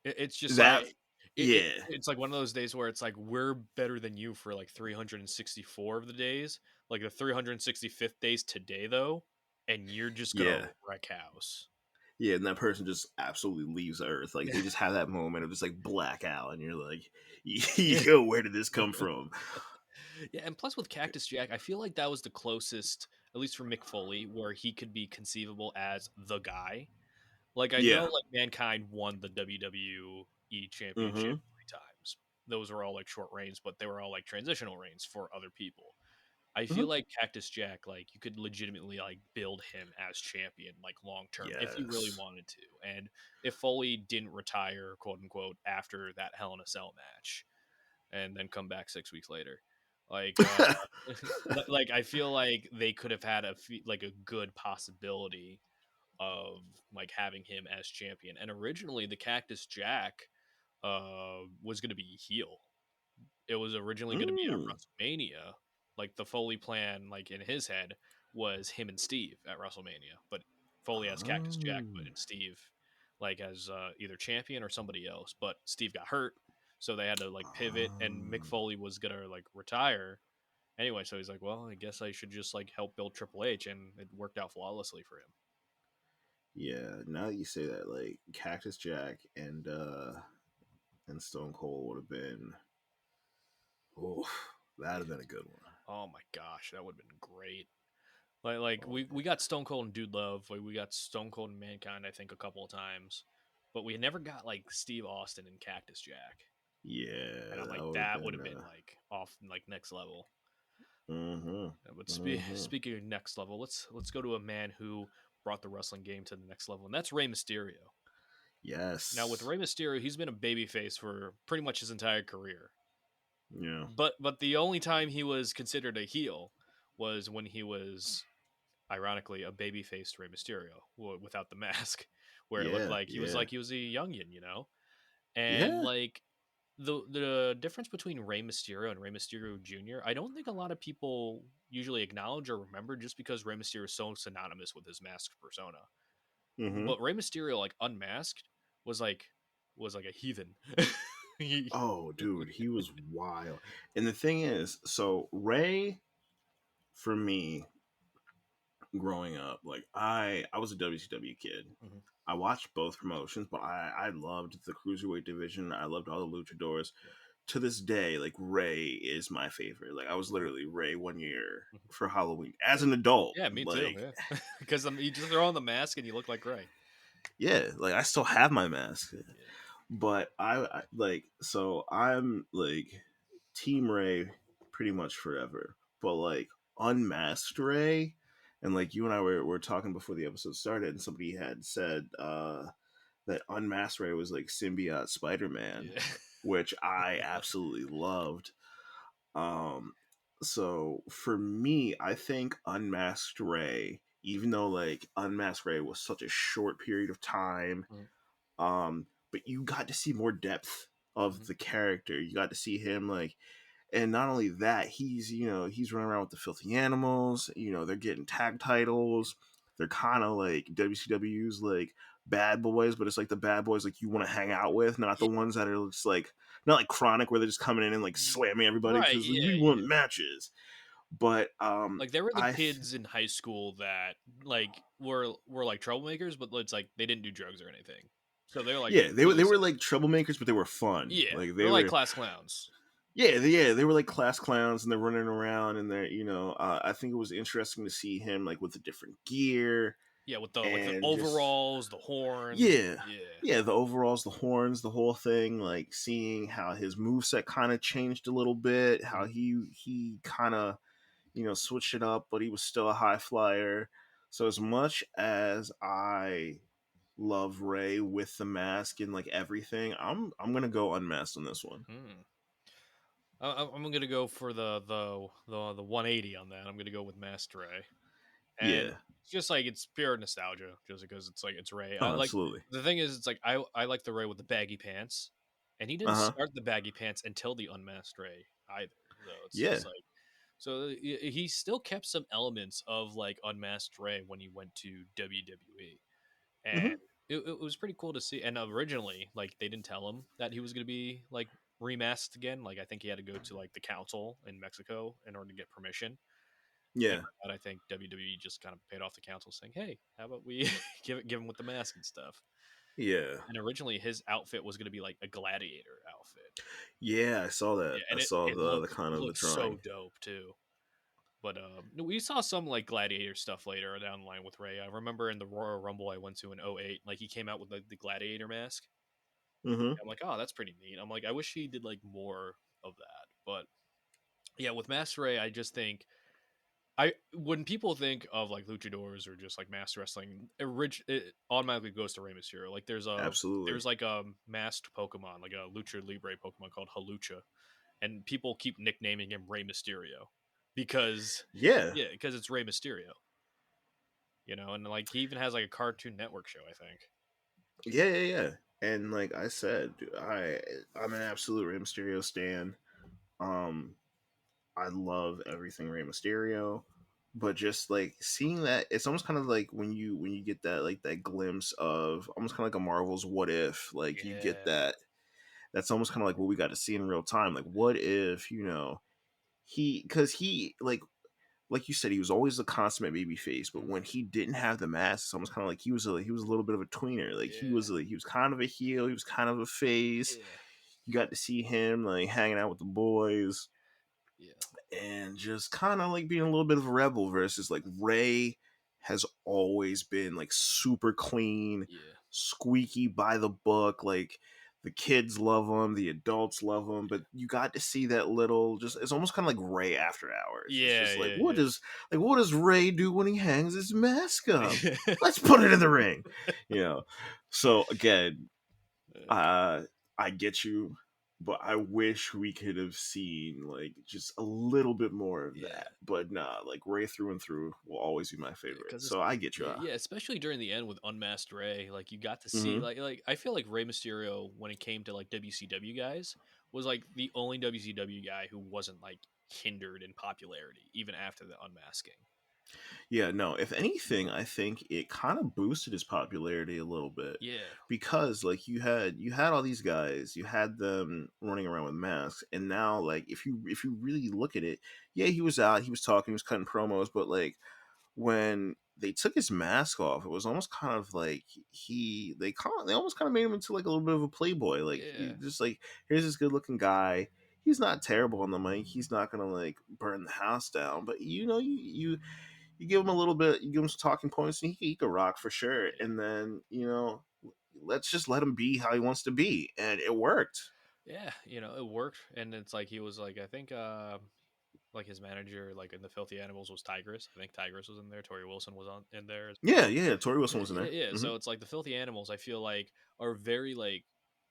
It's just like That yeah, it's like one of those days where it's like we're better than you for like 364 of the days. Like the 365th days today though, and you're just gonna yeah, wreck house. yeah, and that person just absolutely leaves Earth. Like they just have that moment of just like blackout, and you're like, Yeah. yo, where did this come from? Yeah, and plus with Cactus Jack, I feel like that was the closest, at least for Mick Foley, where he could be conceivable as the guy. Like I know Yeah. like Mankind won the WWE championship Mm-hmm. 3 times. Those were all like short reigns, but they were all like transitional reigns for other people. I feel Mm-hmm. like Cactus Jack, like you could legitimately like build him as champion, like long term, if you really Yes. wanted to. And if Foley didn't retire, quote unquote, after that Hell in a Cell match, and then come back 6 weeks later, like, like I feel like they could have had like a good possibility of like having him as champion. And originally, the Cactus Jack was going to be heel. It was originally going to be at Mm. WrestleMania, like the Foley plan, like in his head, was him and Steve at WrestleMania, but Foley has Cactus Jack, but Um, and Steve like as either champion or somebody else. But Steve got hurt, so they had to like pivot, and Mick um, Foley was gonna like retire anyway. So he's like, well, I guess I should just like help build Triple H, and it worked out flawlessly for him. yeah. Now that you say that, like Cactus Jack and Stone Cold would have been, oh, that'd have been a good one. Oh my gosh, that would have been great. Like Oh we man, got Stone Cold and Dude Love, like we got Stone Cold and Mankind, I think a couple of times, but we never got like Steve Austin and Cactus Jack, and yeah, I'm like that would have that would been. have been like off like next level. Mm-hmm, But mm-hmm. speaking of next level, let's go to a man who brought the wrestling game to the next level, and that's Rey Mysterio. Now with Yes, Rey Mysterio, he's been a babyface for pretty much his entire career, yeah, but the only time he was considered a heel was when he was ironically a baby faced Rey Mysterio without the mask, where it looked yeah, like yeah, he was a youngin, you know. And yeah. like the difference between Rey Mysterio and Rey Mysterio Jr., I don't think a lot of people usually acknowledge or remember just because Rey Mysterio is so synonymous with his masked persona. Mm-hmm. But Rey Mysterio, like unmasked, was like was like a heathen. He- Oh, dude, he was wild. And the thing is, so Ray, for me, growing up, like I was a WCW kid. Mhm. I watched both promotions, but I loved the cruiserweight division. I loved all the luchadors. Yep. To this day, like Ray is my favorite. Like I was Mhm. literally Ray one year Mhm. for Halloween as an adult. Yeah, me too. Like Yeah, because you just throw on the mask and you look like Rey. yeah, like I still have my mask. Yeah. But I like so I'm like Team Ray pretty much forever. But like Unmasked Ray, and like you and I were talking before the episode started, and somebody had said that Unmasked Ray was like symbiote Spider Man, Yeah. which I absolutely loved. Um, so for me, I think Unmasked Ray, even though like Unmasked Ray was such a short period of time, Mhm. but you got to see more depth of Mhm. the character. You got to see him like, and not only that, he's running around with the filthy animals. They're getting tag titles. They're kind of like WCW's like bad boys, but it's like the bad boys like you want to hang out with, not the ones that are just like not like chronic where they're just coming in and like slamming everybody Right, because like, yeah, we want matches. But like they were the I kids in high school that like were like troublemakers, but it's like they didn't do drugs or anything. So they're like yeah, they innocent. were like troublemakers, but they were fun. Yeah, Like they're they like were class clowns. yeah, they were like class clowns, and they're running around, and I think it was interesting to see him like with the different gear Yeah, with the and just overalls, the horns. yeah, Yeah. yeah, the overalls, the horns, the whole thing. Like seeing how his moveset kind of changed a little bit, how Mhm. he kind of switched it up, but he was still a high flyer. So as much as I love Ray with the mask and like everything, I'm gonna go unmasked on this one. Hmm. I'm gonna go for the 180 on that. I'm gonna go with Master Ray, and Yeah, it's just like it's pure nostalgia, just because it's like it's Ray. I oh, like absolutely. the thing is, it's like I like the Ray with the baggy pants, and he Uh didn't huh. start the baggy pants until the unmasked Ray either. So it's Yeah. just like so he still kept some elements of like unmasked Ray when he went to WWE, and Hmm. it was pretty cool to see. And originally, like they didn't tell him that he was going to be like remasked again. Like I think he had to go to like the council in Mexico in order to get permission. And Yeah. for that, I think WWE just kind of paid off the council, saying, "Hey, how about we give him with the mask and stuff." Yeah. And originally, his outfit was going to be like a gladiator outfit. Yeah. I saw that. Yeah, I and saw the it kind of the looked so drawing. dope too. But no, we saw some like gladiator stuff later down the line with Ray. I remember in the Royal Rumble I went to in '08, like he came out with like the gladiator mask. Hmm. I'm like, oh, that's pretty neat. I'm like, I wish he did like more of that. But yeah, with Master Ray, I just think I when people think of like luchadors or just like master wrestling, it automatically goes to Rey Mysterio. Like Absolutely. there's like a masked Pokemon, like a Lucha Libre Pokemon called Halucha, and people keep nicknaming him Rey Mysterio because Yeah. yeah, because it's Rey Mysterio, you know, and like he even has like a Cartoon Network show, I think. Yeah. Yeah. Yeah. And like I said, dude, I'm an absolute Rey Mysterio stan. Um, I love everything Rey Mysterio, but just like seeing that, it's almost kind of like when you get that like that glimpse of almost kind of like a Marvel's What If, like you get Yeah. that. That's almost kind of like what we got to see in real time. Like, what if because he like you said, he was always a consummate baby face, but when Mhm. he didn't have the mask, it's almost kind of like he was a little bit of a tweener. Like Yeah. he was kind of a heel, he was kind of a face. Yeah. You got to see him like hanging out with the boys Yeah. and just kind of like being a little bit of a rebel versus like Ray has always been like super clean, Yeah. squeaky by the book. Like the kids love him, the adults love him, but you got to see that little just it's almost kind of like Ray after hours. It's Yeah. just like Yeah. what does Ray do when he hangs his mask up? Yeah. Let's put it in the ring. You know. So again, uh, I get you, but I wish we could have seen like just a little bit more of Yeah. that. But nah, like Ray through and through will always be my favorite. Because So I get you. yeah, yeah, especially during the end with Unmasked Ray, like you got to see Mm-hmm. like I feel like Rey Mysterio when it came to like WCW guys was like the only WCW guy who wasn't like hindered in popularity even after the unmasking. Yeah, no. If anything, I think it kind of boosted his popularity a little bit Yeah, because like you had all these guys, you had them running around with masks, and now like if you really look at it, yeah, he was out, he was talking, he was cutting promos, but like when they took his mask off, it was almost kind of like they almost kind of made him into like a little bit of a playboy. Like yeah, he just like here's this good looking guy. He's not terrible on the mic. He's not gonna like burn the house down. But you give him a little bit, you give him some talking points, and he could rock for sure. yeah, And then let's just let him be how he wants to be, and it worked. yeah. You know, it worked, and it's like he was like I think like his manager like in the Filthy Animals was Tigress. I think Tigress was in there. Tori Wilson was on in there as Yeah, well. yeah. Tori Wilson Yeah, was in yeah, there. yeah. Hmm. So it's like the Filthy Animals. I feel like are very like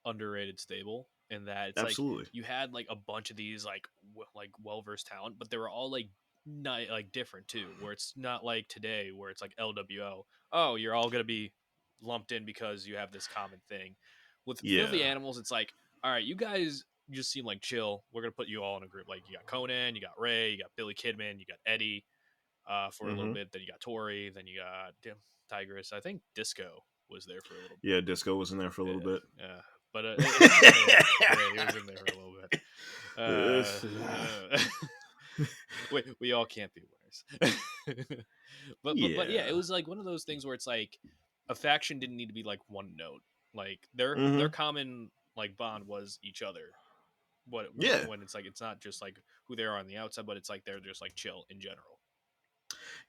underrated stable in that it's like Absolutely. you had like a bunch of these like like well versed talent, but they were all like not like different too. Where it's not like today where it's like LWO. Oh, you're all gonna be lumped in because you have this common thing. With Filthy Yeah. Animals, it's like all right, you guys just seem like chill. We're gonna put you all in a group. Like you got Conan, you got Ray, you got Billy Kidman, you got Eddie for a little Hmm. bit. Then you got Tori. Then you got Tigress. I think Disco was there for a little Yeah, Disco was in there for a bit. little bit. Yeah, yeah. But yeah, yeah, he was in there for a little bit. We all can't be winners. But yeah, it Yeah. was like one of those things where it's like a faction didn't need to be like one note. Like their Hmm. common like bond was each other. What Yeah. when it's like it's not just like who they are on the outside, but it's like they're just like chill in general.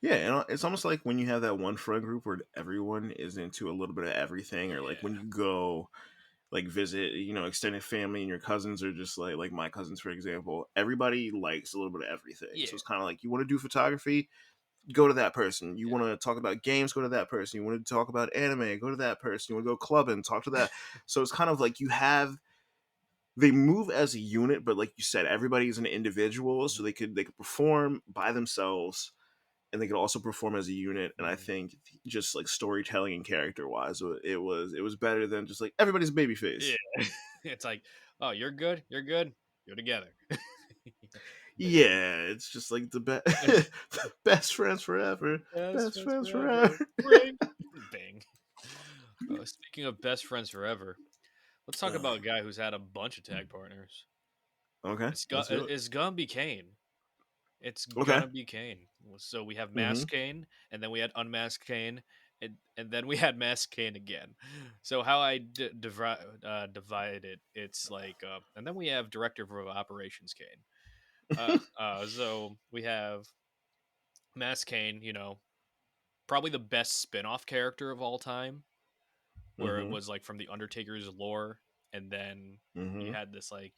Yeah, and it's almost like when you have that one friend group where everyone is into a little bit of everything, or like when Yeah, you go like visit, extended family and your cousins are just like my cousins, for example, everybody likes a little bit of everything. yeah, So it's kind of like you want to do photography, go to that person. You yeah. want to talk about games, go to that person. You want to talk about anime, go to that person. You want to go clubbing, talk to that. So it's kind of like they move as a unit, but like you said, everybody is an individual, so Mhm, they could perform by themselves and they could also perform as a unit. And I mhm. think just like storytelling and character wise, it was better than just like everybody's a baby Yeah. face. It's like, "Oh, you're good, you're together." Yeah, it's just like best friends forever, Best best friends friends forever. forever. Ring. Bing. Speaking of best friends forever, let's talk Uh, about a guy who's had a bunch of tag partners. okay, let's do it. It's gonna be Kane. It's Okay. gonna be Kane. So we have Mm-hmm. Masked Kane, and then we had Unmasked Kane, and then we had Masked Kane again. So how I divide it, it's like, and then we have Director of Operations Kane. So we have Masked Kane, probably the best spin-off character of all time, where it Mm-hmm. was like from the Undertaker's lore, and then you Mm-hmm. had this like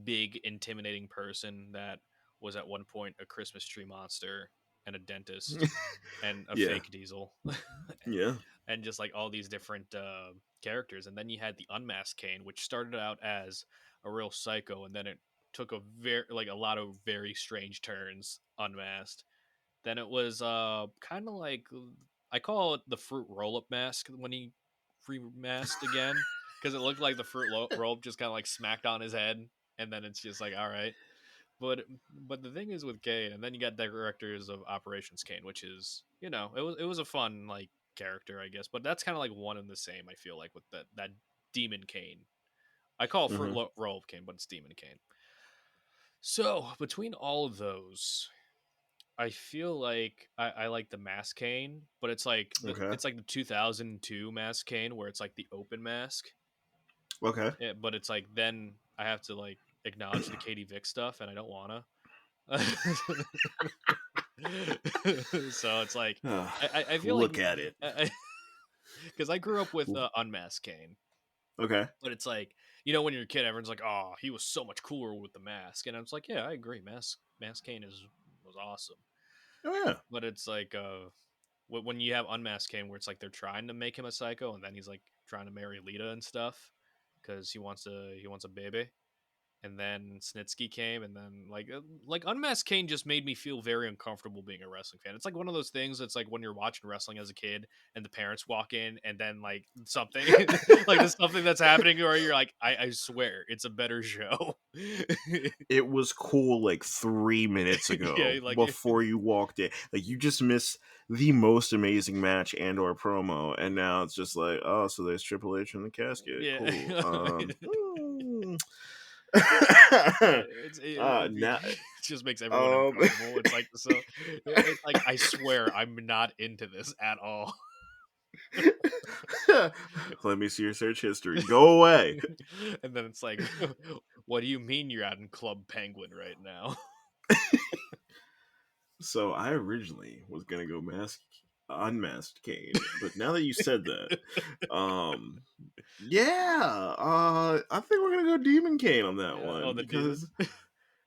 big intimidating person that was at one point a Christmas tree monster and a dentist and a Yeah. fake Diesel, Yeah. and just like all these different characters. And then you had the Unmasked Kane, which started out as a real psycho, and then it took a very like a lot of very strange turns unmasked. Then it was kind of like I call it the fruit roll up mask when he remasked again because it looked like the fruit roll up just kind of like smacked on his head, and then it's just like all right. but the thing is with Kane, and then you got directors of Operations Kane, which is it was a fun like character, I guess, but that's kind of like one and the same. I feel like with that Demon Kane. I call it Hmm. Role of Kane, but it's Demon Kane. So between all of those, I feel like I like the Mask Kane, but Okay. it's like the 2002 Mask Kane where it's like the open mask. Okay. But it's like then I have to like acknowledge the Katie Vick stuff, and I don't wanna. So it's like I feel like Look at it. because I grew up with Unmasked Kane, Okay. but it's like when you're a kid, everyone's like, "Oh, he was so much cooler with the mask," and I was like, "Yeah, I agree. Mask Kane was awesome," Oh yeah. but it's like when you have Unmasked Kane, where it's like they're trying to make him a psycho, and then he's like trying to marry Lita and stuff because he wants a baby. And then Snitsky came, and then like Unmasked Kane just made me feel very uncomfortable being a wrestling fan. It's like one of those things that's like when you're watching wrestling as a kid, and the parents walk in, and then like something like there's something that's happening where you're like, I swear it's a better show. It was cool like 3 minutes Yeah, ago like before you walked in. Like you just missed the most amazing match and or promo, and now it's just like, oh, so there's Triple H in the casket. yeah. Cool. It Now, just makes everyone um, uncomfortable. It's like so. It's like I swear I'm not into this at all. let me see your search history. Go away. And then it's like, what do you mean you're out in Club Penguin right now? So I originally was gonna go unmasked Kane, but now that you said that, um, yeah, I think we're gonna go Demon Kane on that Yeah. Oh, one the demon. because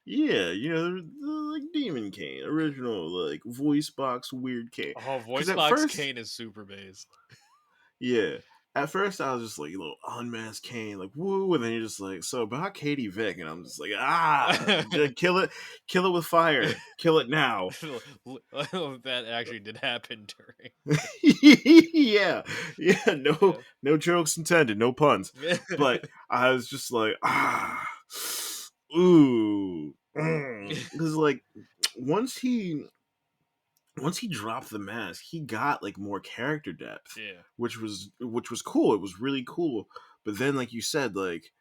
yeah, like Demon Kane, original like voice box weird Kane. Oh, Because voice at box first, Kane is super based. yeah, at first I was just like, you little unmasked Kane, like woo, and then you're just like, so about Katie Vick, and I'm just like, kill it with fire, kill it now. That actually did happen during. Yeah, yeah, no, Yeah. no jokes intended, no puns. Yeah. But I was just like, ooh, because like once he once he dropped the mask, he got like more character depth, Yeah. which was cool. It was really cool. But then, like you said, like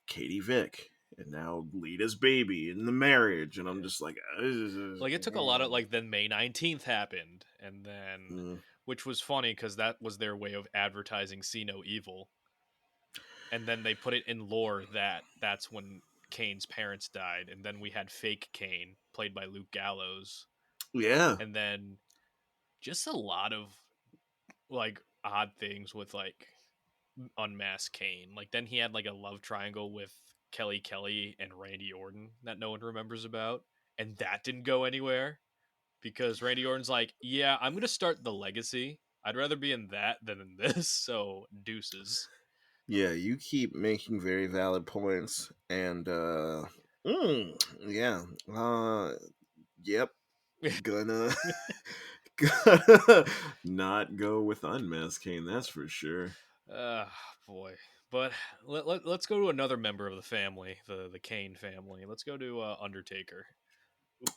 Katie Vick. And now Lita's baby and the marriage, and I'm Yeah. just like, Like it took a lot of like then May 19th happened, and then mm. which was funny because that was their way of advertising See No Evil, and then they put it in lore that that's when Kane's parents died, and then we had fake Kane played by Luke Gallows, Yeah, and then just a lot of like odd things with like Unmasked Kane. Like then he had like a love triangle with Kelly Kelly and Randy Orton that no one remembers about, and that didn't go anywhere because Randy Orton's like, yeah, I'm gonna start the legacy. I'd rather be in that than in this. So deuces. yeah, you keep making very valid points, and yeah, yep, gonna gonna not go with unmasked Kane, that's for sure. Ah, boy. But let's go to another member of the family, the Kane family. Let's go to Undertaker,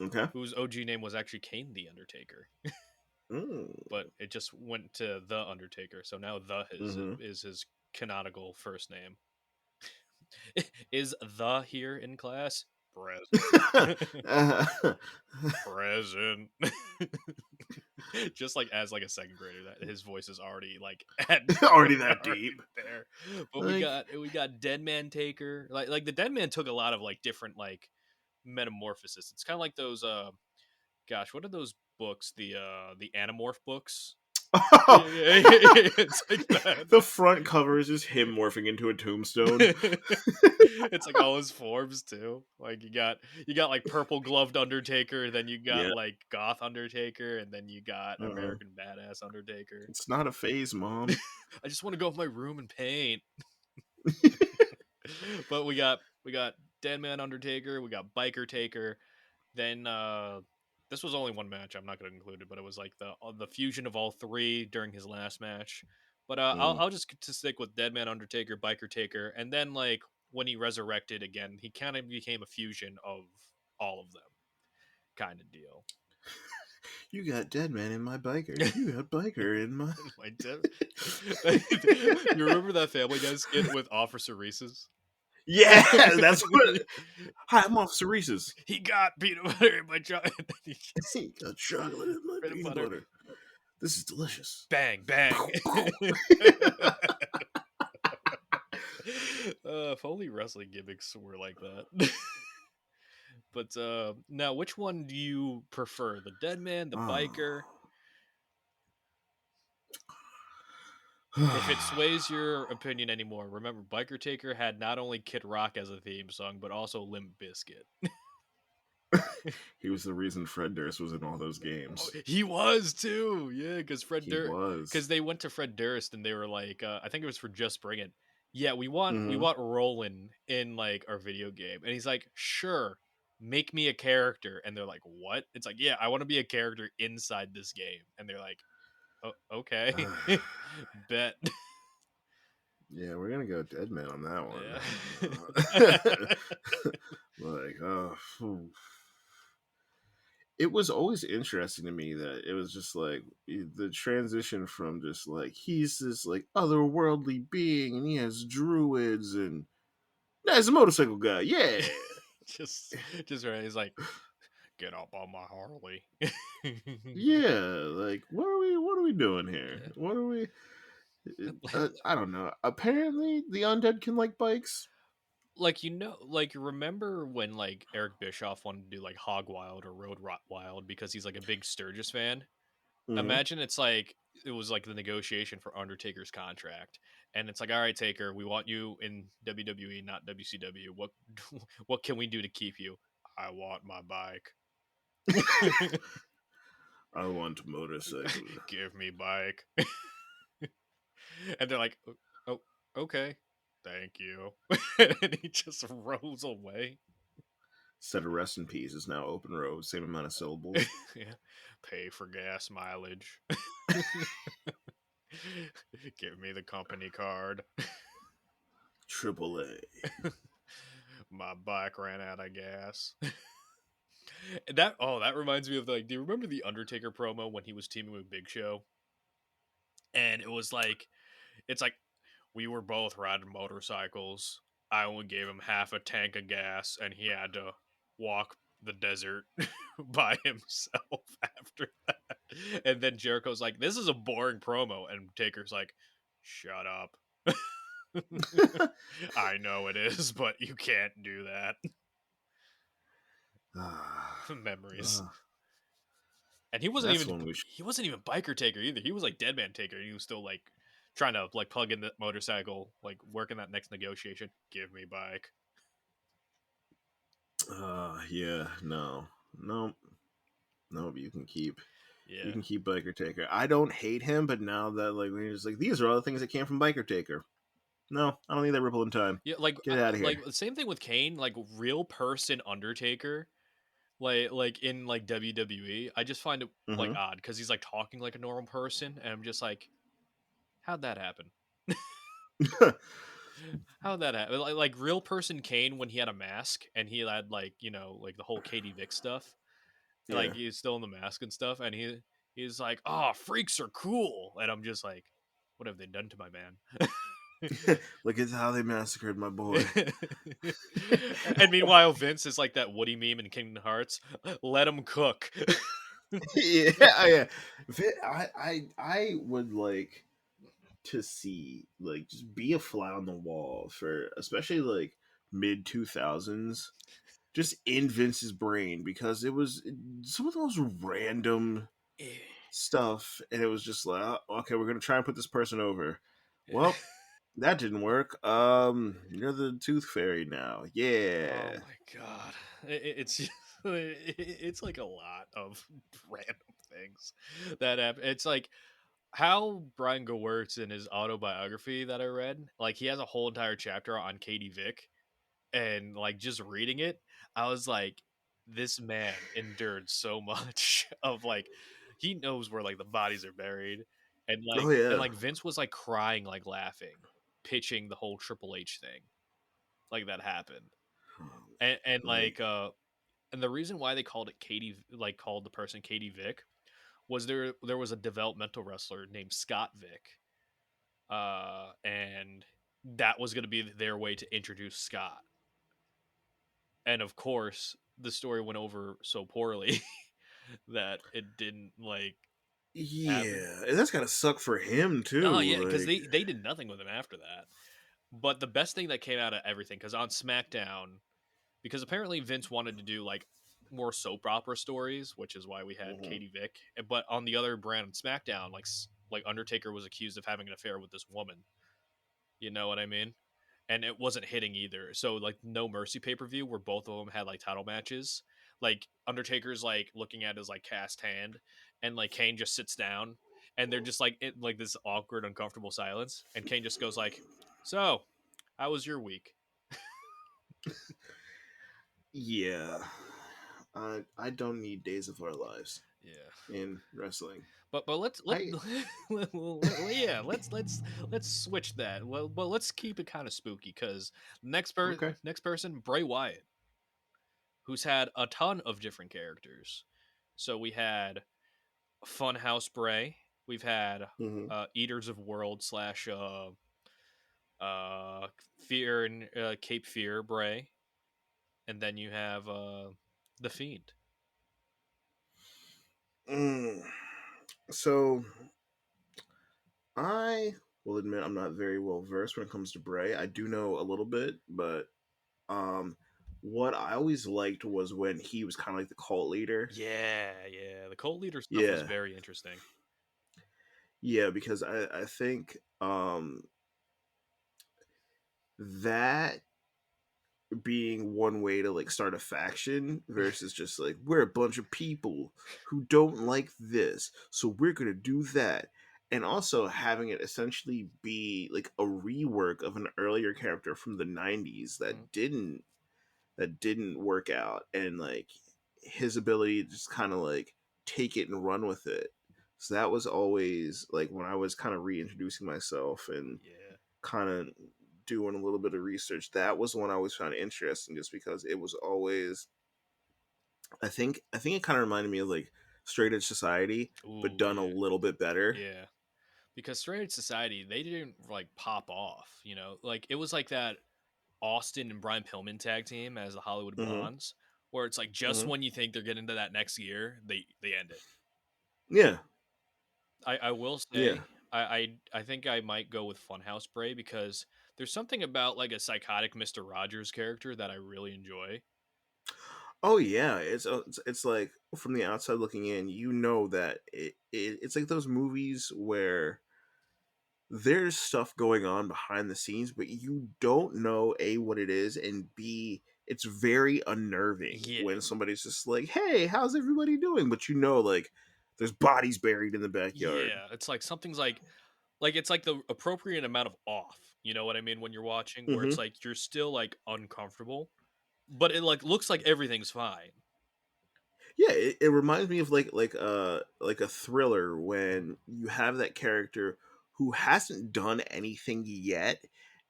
Okay. whose OG name was actually Kane the Undertaker, Mm. but it just went to the Undertaker. So now the Mm-hmm. is his canonical first name. Is the here in class? Present. Present. Just like as like a second grader, that his voice is already like Already that already deep. there. But we Like, got Dead Man Taker. Like the Dead Man took a lot of like different like metamorphosis. It's kind of like those gosh, what are those books? The Animorph books. Yeah, yeah, yeah, it's like that. the front cover is just him morphing into a tombstone. It's like all his forms too. Like you got like purple gloved Undertaker, then you got Yeah. like goth Undertaker, and then you got Uh-uh. American Badass Undertaker. It's not a phase, Mom. I just want to go with my room and paint. But we got Dead Man Undertaker, we got Biker Taker. Then this was only one match. I'm not going to include it, but it was like the fusion of all three during his last match. But Mm. I'll just to stick with Dead Man Undertaker, Biker Taker, and then like when he resurrected again, he kind of became a fusion of all of them, kind of deal. You got dead man in my biker. You got biker in my. My you remember that Family Guy skit with Officer Reese's? Yeah, that's what. Hi, I'm Officer Reese's. He got peanut butter in my chocolate. He got chocolate in my peanut butter. This is delicious. Bang, bang. Foley wrestling gimmicks were like that. But now, which one do you prefer? The dead man, the biker? If it sways your opinion anymore, remember Biker Taker had not only Kid Rock as a theme song, but also Limp Bizkit. He was the reason Fred Durst was in all those games. Oh, he was too, yeah, because was. because they went to Fred Durst and they were like, I think it was for Just Bring It. Yeah, we want Roland in like our video game, and he's like, sure, make me a character, and they're like, what? It's like, yeah, I want to be a character inside this game, and they're like, oh, okay, bet. Yeah, we're gonna go dead man on that one. Yeah. Like, it was always interesting to me that it was just like the transition from just like he's this like otherworldly being and he has druids and he's a motorcycle guy, yeah. just right. He's like, get up on my Harley. Yeah, like what are we doing here? Yeah. What are we? I don't know. Apparently, the undead can like bikes. Like, like, remember when like Eric Bischoff wanted to do like Hog Wild or Road Wild because he's like a big Sturgis fan? Imagine it's like it was like the negotiation for Undertaker's contract, and it's like, all right, Taker, we want you in WWE, not WCW. What can we do to keep you? I want my bike. I want motorcycle. Give me bike. And they're like, oh, okay, thank you. And he just rolls away. Instead of rest in peace, is now open road, same amount of syllables. Yeah. Pay for gas mileage. Give me the company card. AAA. My bike ran out of gas. That reminds me of like, do you remember the Undertaker promo when he was teaming with Big Show? And it was like, it's like, we were both riding motorcycles. I only gave him half a tank of gas, and he had to walk the desert by himself after that. And then Jericho's like, this is a boring promo. And Taker's like, shut up. I know it is, but you can't do that. Memories. And he wasn't even Biker Taker either. He was like Deadman Taker. He was still like trying to like plug in the motorcycle, like working that next negotiation. Give me bike. Yeah, no, you can keep. Yeah. You can keep Biker Taker. I don't hate him, but now that like when he's like, these are all the things that came from Biker Taker. No, I don't need that ripple in time. Yeah, like get out of here. Like the same thing with Kane, like real person Undertaker, like in like WWE. I just find it like odd because he's like talking like a normal person, and I'm just like, how'd that happen? How'd that happen? Like real person Kane when he had a mask and he had like like the whole Katie Vick stuff. Yeah. Like he's still in the mask and stuff, and he's like, oh, freaks are cool, and I'm just like, what have they done to my man? Look at how they massacred my boy. And meanwhile, Vince is like that Woody meme in Kingdom Hearts. Let him cook. Yeah. I would like to see like just be a fly on the wall for especially like mid 2000s, just in Vince's brain, because it was some of the most random stuff, and it was just like, oh, okay, we're gonna try and put this person over. Well, that didn't work. You're the Tooth Fairy now. Yeah. Oh my god, it's like a lot of random things that happen. It's like how Brian Gewirtz in his autobiography that I read, like he has a whole entire chapter on Katie Vick, and like just reading it, I was like, this man endured so much of like he knows where like the bodies are buried, and like and like Vince was like crying, like laughing, pitching the whole Triple H thing, like that happened, and like And the reason why they called it Katie, like called the person Katie Vick, was there was a developmental wrestler named Scott Vick, and that was going to be their way to introduce Scott. And of course, the story went over so poorly that it didn't like happen. Yeah, and that's gotta suck for him Oh too. yeah, because Like, they did nothing with him after that. But the best thing that came out of everything, because on SmackDown, because apparently Vince wanted to do like more soap opera stories, which is why we had mhm. Katie Vick. But on the other brand on SmackDown, like Undertaker was accused of having an affair with this woman. You know what I mean? And it wasn't hitting either. So like No Mercy pay per view where both of them had like title matches. Like Undertaker's like looking at his like cast hand, and like Kane just sits down, and they're just like in like this awkward, uncomfortable silence, and Kane just goes like, "So, how was your week?" Yeah, I don't need Days of Our Lives Yeah. in wrestling. But I yeah, let's switch that. Well, but let's keep it kind of spooky because okay. next person, Bray Wyatt, who's had a ton of different characters. So we had Funhouse Bray, we've had Hmm. Eaters of World slash Fear and Cape Fear Bray, and then you have the Fiend. Mm. So I will admit I'm not very well versed when it comes to Bray. I do know a little bit, but um, what I always liked was when he was kind of like the cult leader. Yeah, yeah. The cult leader stuff was Yeah, very interesting. yeah, because I think that being one way to like start a faction versus just like we're a bunch of people who don't like this, so we're gonna do that. And also having it essentially be like a rework of an earlier character from the 90s Mhm. that didn't work out, and like his ability to just kind of like take it and run with it. So that was always like when I was kind of reintroducing myself and Yeah. kind of doing a little bit of research, that was one I always found interesting just because it was always I think it kind of reminded me of like Straight Edge Society, but Ooh, done a yeah. little bit better. Yeah. Because Straight Edge Society, they didn't like pop off, you know? Like it was like that Austin and Brian Pillman tag team as the Hollywood Hmm. Blondes, where it's like just Hmm. when you think they're getting to that next year, they end it. Yeah, I will yeah. say I think I might go with Funhouse Bray because there's something about like a psychotic Mr. Rogers character that I really enjoy. Oh yeah, it's like from the outside looking in, you know that it's like those movies where there's stuff going on behind the scenes, but you don't know A, what it is, and B, it's very unnerving Yeah. when somebody's just like, hey, how's everybody doing? But you know, like, there's bodies buried in the backyard. Yeah, it's like something's like it's like the appropriate amount of off. You know what I mean when you're watching where it's Hmm. like you're still like uncomfortable, but it like looks like everything's fine. Yeah, it reminds me of like a thriller when you have that character who hasn't done anything yet,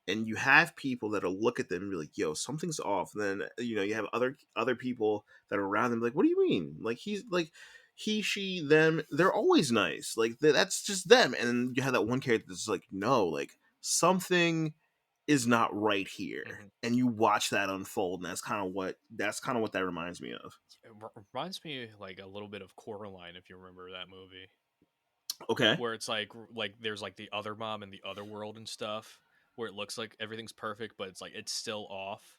and you have people that'll look at them and be like, "Yo, something's off." And then you have other people that are around them like, "What do you mean? Like he's like he, she, them. They're always nice. Like that's just them." And then you have that one character that's like, "No, like something is not right here." Mhm. And you watch that unfold, and that's kind of what that reminds me of. It reminds me like a little bit of Coraline if you remember that movie, Okay. where it's like there's like the other mom in the other world and stuff, where it looks like everything's perfect, but it's like it's still off.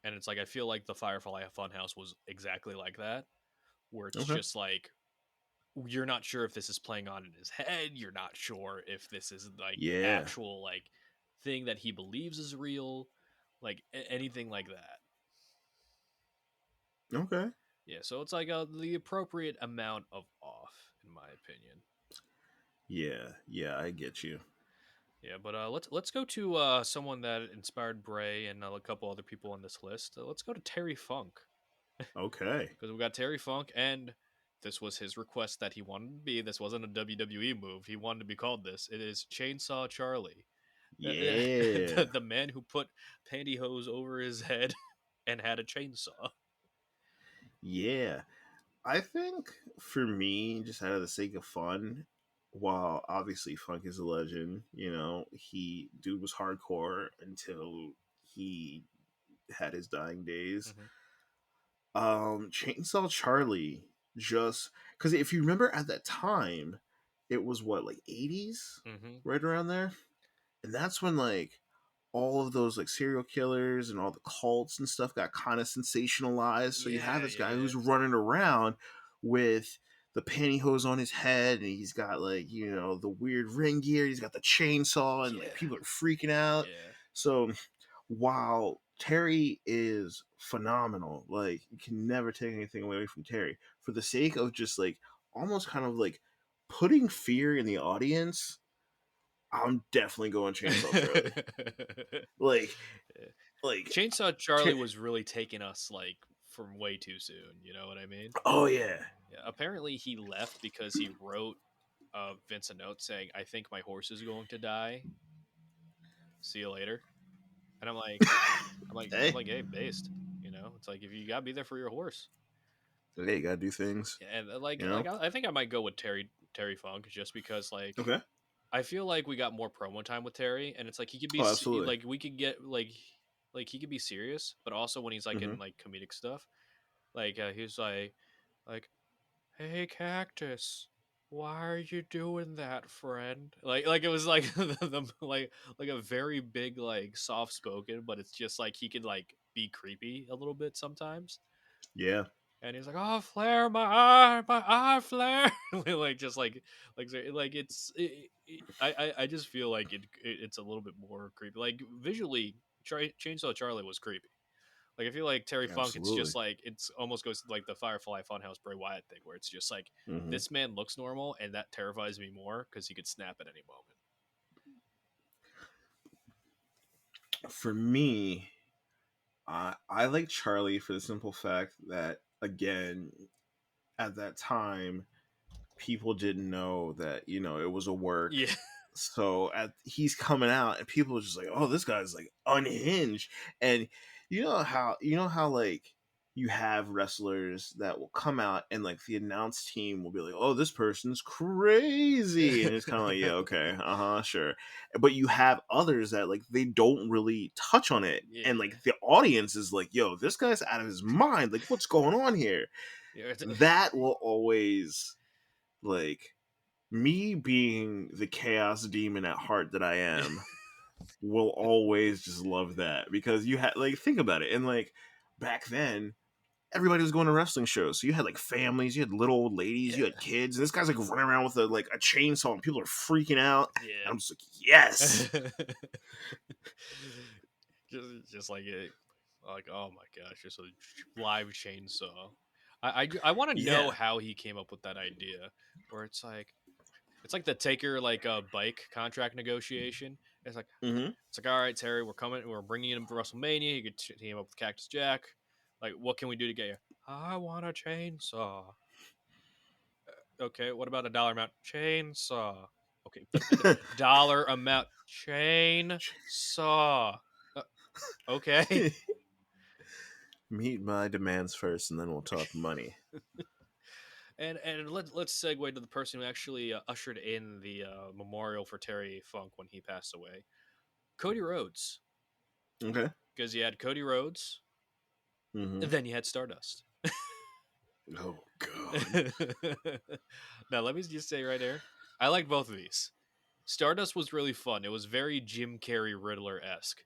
And it's like I feel like the Firefly Funhouse was exactly like that, where it's Okay. just like you're not sure if this is playing on in his head. You're not sure if this is like the Yeah. actual like thing that he believes is real, like anything like that. Okay. Yeah, so it's like the appropriate amount of off, in my opinion. Yeah. Yeah, I get you. Yeah, but let's go to someone that inspired Bray and a couple other people on this list. Let's go to Terry Funk Okay. because we got Terry Funk, and this was his request that he wanted to be. This wasn't a WWE move. He wanted to be called this. It is Chainsaw Charlie. Yeah. The man who put pantyhose over his head and had a chainsaw. Yeah. I think for me, just out of the sake of fun, while obviously Funk is a legend, he dude was hardcore until he had his dying days. Hmm. Chainsaw Charlie, just because if you remember at that time, it was what, like 80s, Hmm. right around there, and that's when like all of those like serial killers and all the cults and stuff got kind of sensationalized. So you have Yeah, this guy yeah, who's running around with the pantyhose on his head, and he's got like the weird ring gear. He's got the chainsaw, and like yeah, people are freaking out. yeah. So while Terry is phenomenal, like you can never take anything away from Terry, for the sake of just like almost kind of like putting fear in the audience, I'm definitely going Chainsaw Charlie. Like, Yeah. like, Chainsaw Ter- Charlie was really taking us like from way too soon. You know what I mean? oh yeah, Yeah. Apparently, he left because he wrote Vince a note saying, "I think my horse is going to die. See you later." And I'm hey, like, hey, based. You know, it's like if you gotta be there for your horse. hey, you gotta do things, Yeah, and you know. I think I might go with Terry Funk just because like Okay. I feel like we got more promo time with Terry, and it's like he could be Oh, absolutely. like we could get like he could be serious, but also when he's like Hmm. in like comedic stuff, like he's like hey cactus, why are you doing that, friend? Like it was like like a very big like soft spoken, but it's just like he could like be creepy a little bit sometimes. Yeah, And he's like, "Oh, flare my eye, flare!" like just like I just feel like it's a little bit more creepy. Like visually, Chainsaw Charlie was creepy. Like I feel like Terry Funk, it's absolutely. just like it's almost goes to like the Firefly Funhouse Bray Wyatt thing, where it's just like Hmm. this man looks normal, and that terrifies me more because he could snap at any moment. For me, I like Charlie for the simple fact that again, at that time, people didn't know that it was a work. Yeah, So he's coming out, and people are just like, "Oh, this guy's like unhinged." And you know how like you have wrestlers that will come out, and like the announce team will be like, "Oh, this person's crazy," and it's kind of like, "Yeah, okay, sure." But you have others that like they don't really touch on it, and yeah, like the audience is like, "Yo, this guy's out of his mind. Like, what's going on here?" yeah. That will always like me being the chaos demon at heart that I am will always just love that because you had like think about it and like back then everybody was going to wrestling shows so you had like families, you had little old ladies, you Yeah, had kids, and this guy's like running around with a chainsaw and people are freaking out, and yeah. I'm just like, yes. Just like it, like oh my gosh, just a live chainsaw. I want to know Yeah. how he came up with that idea, where it's like the Taker like bike contract negotiation. Hmm. It's like all right, Terry, we're bringing you in for WrestleMania. You could team up with Cactus Jack. Like, what can we do to get you? I want a chainsaw. Okay, what about a dollar amount? Chainsaw. Okay, dollar amount chainsaw. Uh, okay. Meet my demands first and then we'll talk money. And let's segue to the person who actually ushered in the memorial for Terry Funk when he passed away, Cody Rhodes, Okay. because you had Cody Rhodes, Hmm. and then you had Stardust. Oh god. Now let me just say right there, I like both of these. Stardust was really fun. It was very Jim Carrey Riddler esque.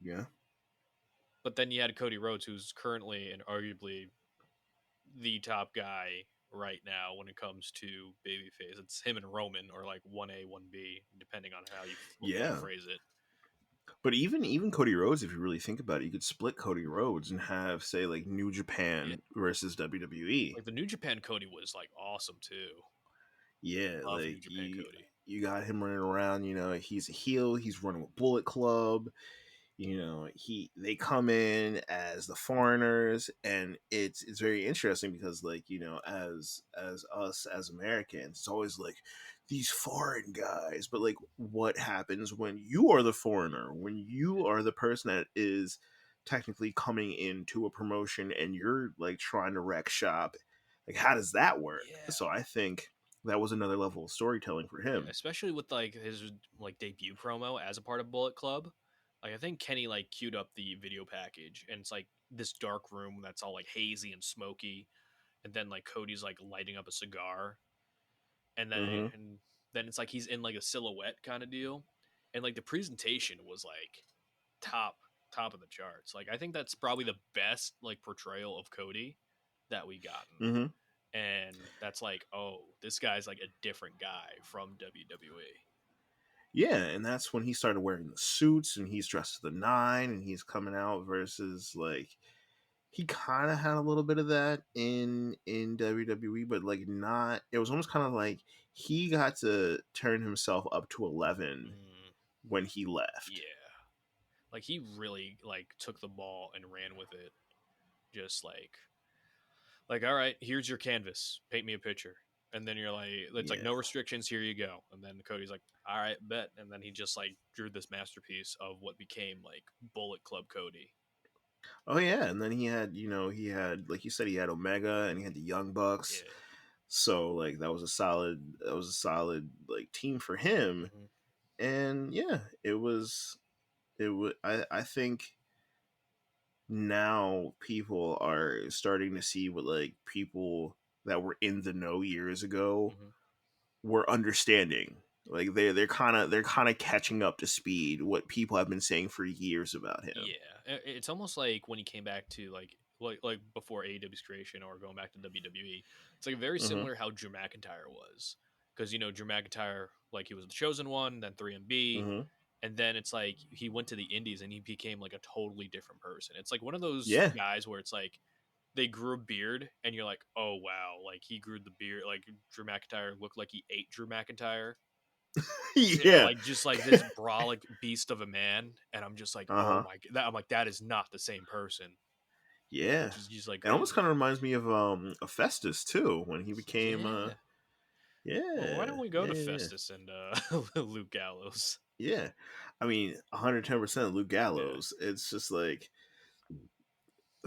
Yeah. But then you had Cody Rhodes, who's currently and arguably the top guy right now when it comes to babyface. It's him and Roman, or like 1A, 1B, depending on how you want to Yeah. phrase it. But even Cody Rhodes, if you really think about it, you could split Cody Rhodes and have, say, like New Yeah, Japan versus WWE. like the New Japan Cody was like awesome too. Yeah, Love like New Japan Cody. you got him running around. He's a heel. He's running with Bullet Club. They come in as the foreigners, and it's very interesting because like as us as Americans, it's always like these foreign guys, but like what happens when you are the foreigner, when you are the person that is technically coming into a promotion and you're like trying to wreck shop. Like, how does that work? Yeah. So I think that was another level of storytelling for Yeah, him. especially with like his like debut promo as a part of Bullet Club. Like I think Kenny like queued up the video package and it's like this dark room that's all like hazy and smoky, and then like Cody's like lighting up a cigar, and then Hmm. and then it's like he's in like a silhouette kind of deal, and like the presentation was like top top of the charts. Like I think that's probably the best like portrayal of Cody that we gotten, Hmm. and that's like, oh, this guy's like a different guy from WWE. Yeah, and that's when he started wearing the suits and he's dressed to the nine and he's coming out versus like he kind of had a little bit of that in WWE, but like not. It was almost kind of like he got to turn himself up to 11 Mm, when he left. yeah, like he really like took the ball and ran with it. Just like all right, here's your canvas, paint me a picture. And then you're like, it's like Yeah. no restrictions, here you go. And then Cody's like, all right, bet. And then he just like drew this masterpiece of what became like Bullet Club Cody. Oh yeah, and then he had like you said he had Omega and he had the Young Bucks. Yeah. So like that was a solid like team for him. Hmm. And yeah, it was I think now people are starting to see what like people that were in the know years ago Hmm. were understanding. Like they're kind of catching up to speed what people have been saying for years about him. Yeah, it's almost like when he came back to like before AEW's creation or going back to WWE. It's like very Hmm. similar how Drew McIntyre was, because Drew McIntyre, like he was the chosen one, then 3MB, Hmm. and then it's like he went to the Indies and he became like a totally different person. It's like one of those Yeah. guys where it's like they grew a beard and you're like, oh wow, like he grew the beard. Like Drew McIntyre looked like he ate Drew McIntyre. Yeah, Yeah. like just like this brolic beast of a man, and I'm just like, oh Uh-huh. my, that I'm like that is not the same person. Yeah. Which is just like It almost crazy. kind of reminds me of Festus too when he became Yeah. yeah. Well, why don't we go Yeah, to yeah, yeah. Festus and Luke Gallows? Yeah. I mean, 110% Luke Yeah. Gallows. It's just like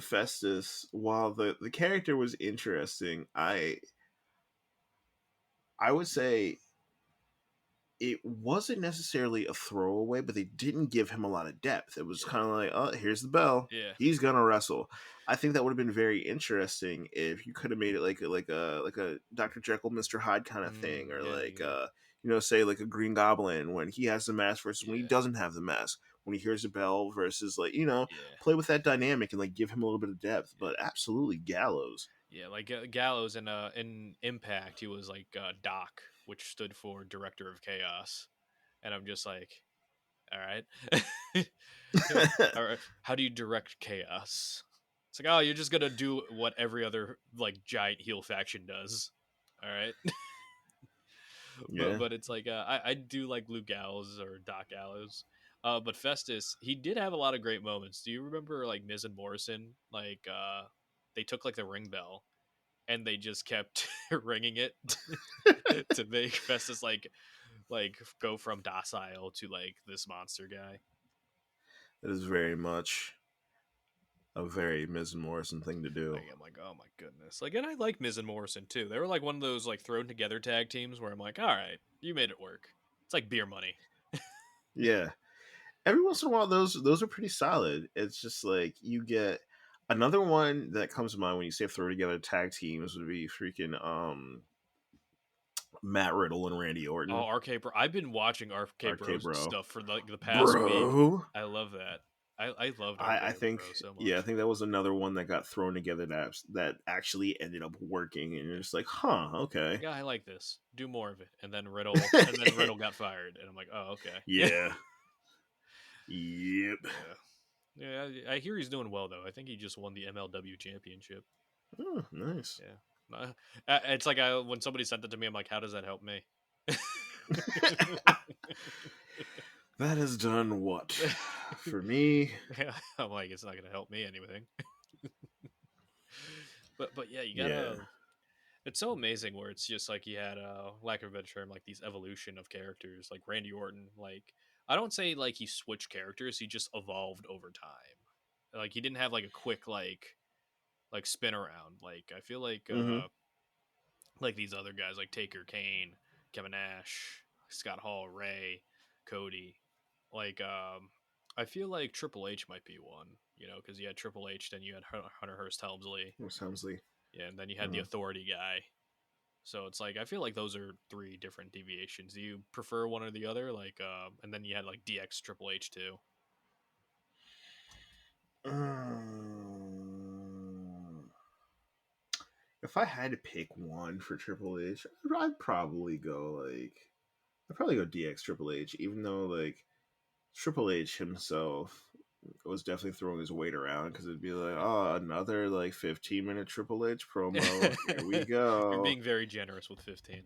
Festus, while the character was interesting, I would say it wasn't necessarily a throwaway, but they didn't give him a lot of depth. It was Yeah. kind of like, oh, here's the bell. Yeah. He's gonna wrestle. I think that would have been very interesting if you could have made it like a Dr. Jekyll, Mr. Hyde kind of thing, or Yeah. like Yeah. say like a Green Goblin when he has the mask versus when he Yeah. doesn't have the mask. When he hears a bell versus like Yeah. play with that dynamic and like give him a little bit of depth. Yeah. But absolutely Gallows. Yeah. Like Gallows in Impact, he was like Doc, which stood for Director of Chaos, and I'm just like, all right. All right. How do you direct chaos? It's like, oh, you're just gonna do what every other like giant heel faction does. All right. but Yeah. but it's like I do like Luke Gallows or Doc Gallows. But Festus, he did have a lot of great moments. Do you remember like Miz and Morrison? Like they took like the ring bell and they just kept ringing it to make Festus like go from docile to like this monster guy. It is very much a very Miz and Morrison thing to do. Like I'm like, oh my goodness. Like, and I like Miz and Morrison too. They were like one of those like thrown together tag teams where I'm like, all right, you made it work. It's like beer money. Yeah. Every once in a while those are pretty solid. It's just like you get another one that comes to mind when you say throw together tag teams would be freaking Matt Riddle and Randy Oh, Orton. RK Bro. I've been watching RK RK Bro's Bro. stuff for like the past week. Bro. I love that. I loved I RK think Bro so yeah, I much. think that was another one that got thrown together that actually ended up working and you're Yeah. just like, huh, okay. Yeah, I like this. Do more of it. And then Riddle got fired, and I'm like, oh okay. Yeah. Yeah. Yep. Yeah. Yeah, I hear he's doing well though. I think he just won the MLW championship. Oh, nice. Yeah, it's like when somebody sent it to me, I'm like, how does that help me? That has done what? For me, Yeah, I'm like, it's not gonna help me anything. But yeah, you yeah. gotta. It's so amazing where it's just like you had lack of a better term, like these evolution of characters, like Randy Orton. Like I don't say like he switched characters, he just evolved over time. Like he didn't have like a quick like spin around. Like I feel Mm-hmm. like these other guys like Taker, Kane, Kevin Nash, Scott Hall, Ray, Cody. Like I feel like Triple H might be one. You know, because you had Triple H, then you had Hunter Hearst Helmsley, Helmsley. yeah, and then you had the Mm-hmm. Authority guy. So it's like I feel like those are three different deviations. Do you prefer one or the other? Like, and then you had like DX Triple H too. Um, if I had to pick one for Triple H, I'd probably go DX Triple H, even though like Triple H himself was definitely throwing his weight around because it'd be like, oh, another like 15-minute Triple H promo. Here we You're go. being very generous with 15.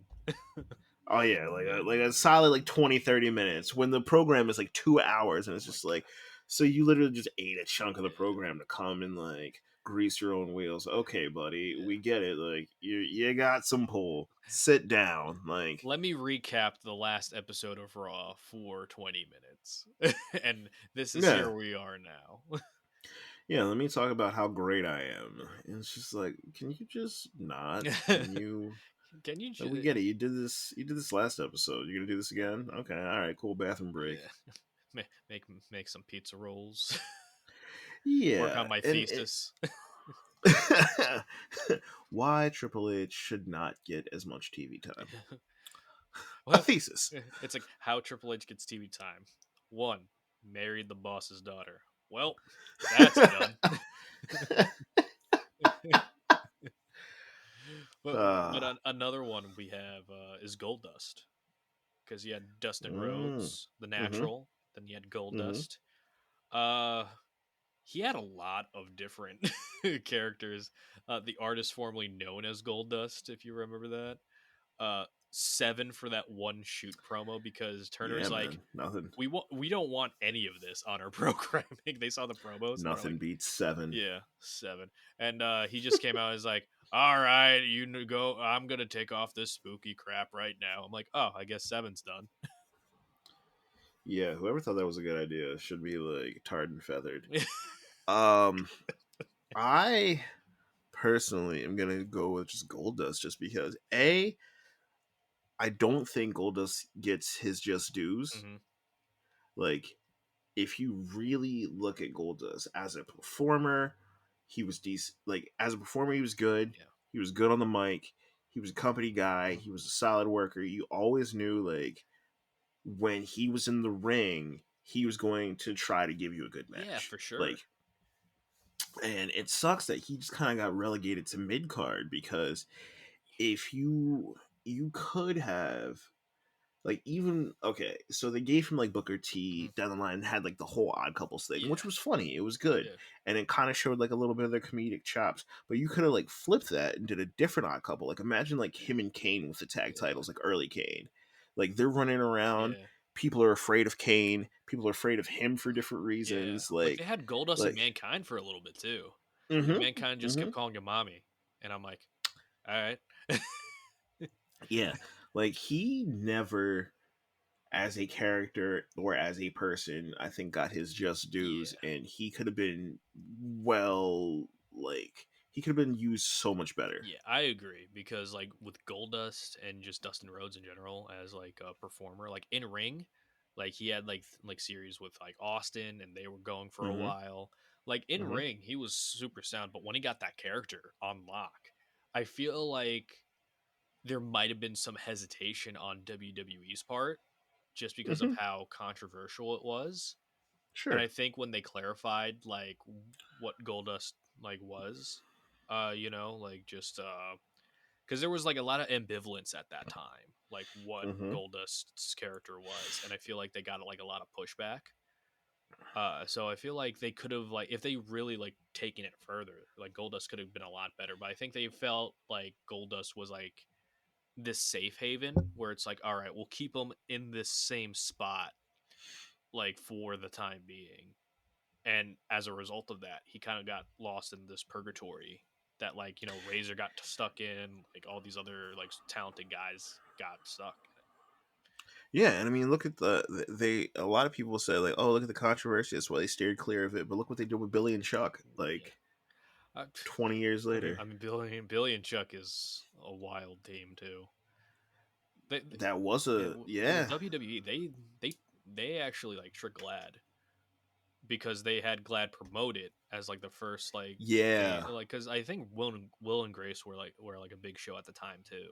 Oh yeah, like a solid like 20-30 minutes when the program is like 2 hours and Oh it's my just god. like, so you literally just ate a chunk of the Yeah. program to come and like grease your own wheels. Okay, buddy, Yeah. we get it. Like you got some pull. Sit down. Like Let me recap the last episode of Raw for 20 minutes. And this is yeah, here we are now. yeah. Let me talk about how great I am. And it's just like, can you just not? Can you? Can you Like, we get it. You did this. You did this last episode. You're gonna do this again? Okay. All right. Cool. Bathroom break. yeah, make some pizza rolls. Work Yeah, on my and thesis. why Triple H should not get as much TV time. A Well, thesis. it's like how Triple H gets TV time. One, married the boss's daughter. Well, that's done. but uh, another one we have is Goldust, because you had Dustin mm, Rhodes, the mm-hmm, natural, then you had mm-hmm. Goldust. He had a lot of different characters. The artist formerly known as Goldust, if you remember that. Uh, 7 for that one shoot promo because Yeah, Turner's like, man. Nothing. we don't want any of this on our programming. They saw the promos and they're Nothing like, beats 7. yeah, 7. And he just came out and was like, all right, go. I'm gonna take off this spooky crap right now. I'm like, oh, I guess 7's done. Yeah, whoever thought that was a good idea should be like tarred and feathered. Um, I personally am gonna go with just Goldust just because I don't think Goldust gets his just dues. Hmm. Like if you really look at Goldust as a performer, he was decent. Like as a performer, he was good. Yeah. He was good on the mic. He was a company guy. He was a solid worker. You always knew like when he was in the ring, he was going to try to give you a good Yeah, match. for sure. Like, and it sucks that he just kind of got relegated to mid card because if you could have like even okay, so they gave him like Booker Mhm. T down the line and had like the whole Odd Couples thing, Yeah, which was funny. It was good, yeah, and it kind of showed like a little bit of their comedic chops. But you could have like flipped that and did a different Odd Couple. Like imagine like him and Kane with the tag yeah, titles, like early Kane. Like they're running around. yeah, People are afraid of Kane. People are afraid of him for different yeah. reasons. Like they had Goldust and Like, Mankind for a little bit too. Like mm-hmm, Mankind just mm-hmm, kept calling him mommy, and I'm like, all right. yeah. Like he never as a character or as a person, I think got his just dues, Yeah, and he could have been well, like he could have been used so much better. yeah, I agree because like with Goldust and just Dustin Rhodes in general as like a performer, like in ring, like he had like series with like Austin and they were going for a Mm-hmm. while. Like in Mm-hmm. ring, he was super sound, but when he got that character on lock, I feel like there might have been some hesitation on WWE's part just because of Mm-hmm. how controversial it was. And Sure. I think when they clarified like what Goldust like was, like just because there was like a lot of ambivalence at that time, like what Mm-hmm. Goldust's character was, and I feel like they got like a lot of pushback. So I feel like they could have like if they really like taken it further, like Goldust could have been a lot better. But I think they felt like Goldust was like this safe haven where it's like, all right, we'll keep him in this same spot like for the time being. And as a result of that, he kind of got lost in this purgatory that like, Razor got stuck in, like all these other like talented guys got stuck. Yeah, and I mean, look at they. A lot of people say like, "Oh, look at the controversy. That's why they steered clear of it." But look what they did with Billy and Chuck, Yeah. like I, 20 years I mean, later. I mean, Billy and Chuck is a wild team too. They, That was yeah, a well, yeah, WWE they they actually like tricked Glad because they had Glad promote it as like the first like yeah, thing, like because I think Will and Grace were like a big show at the time too.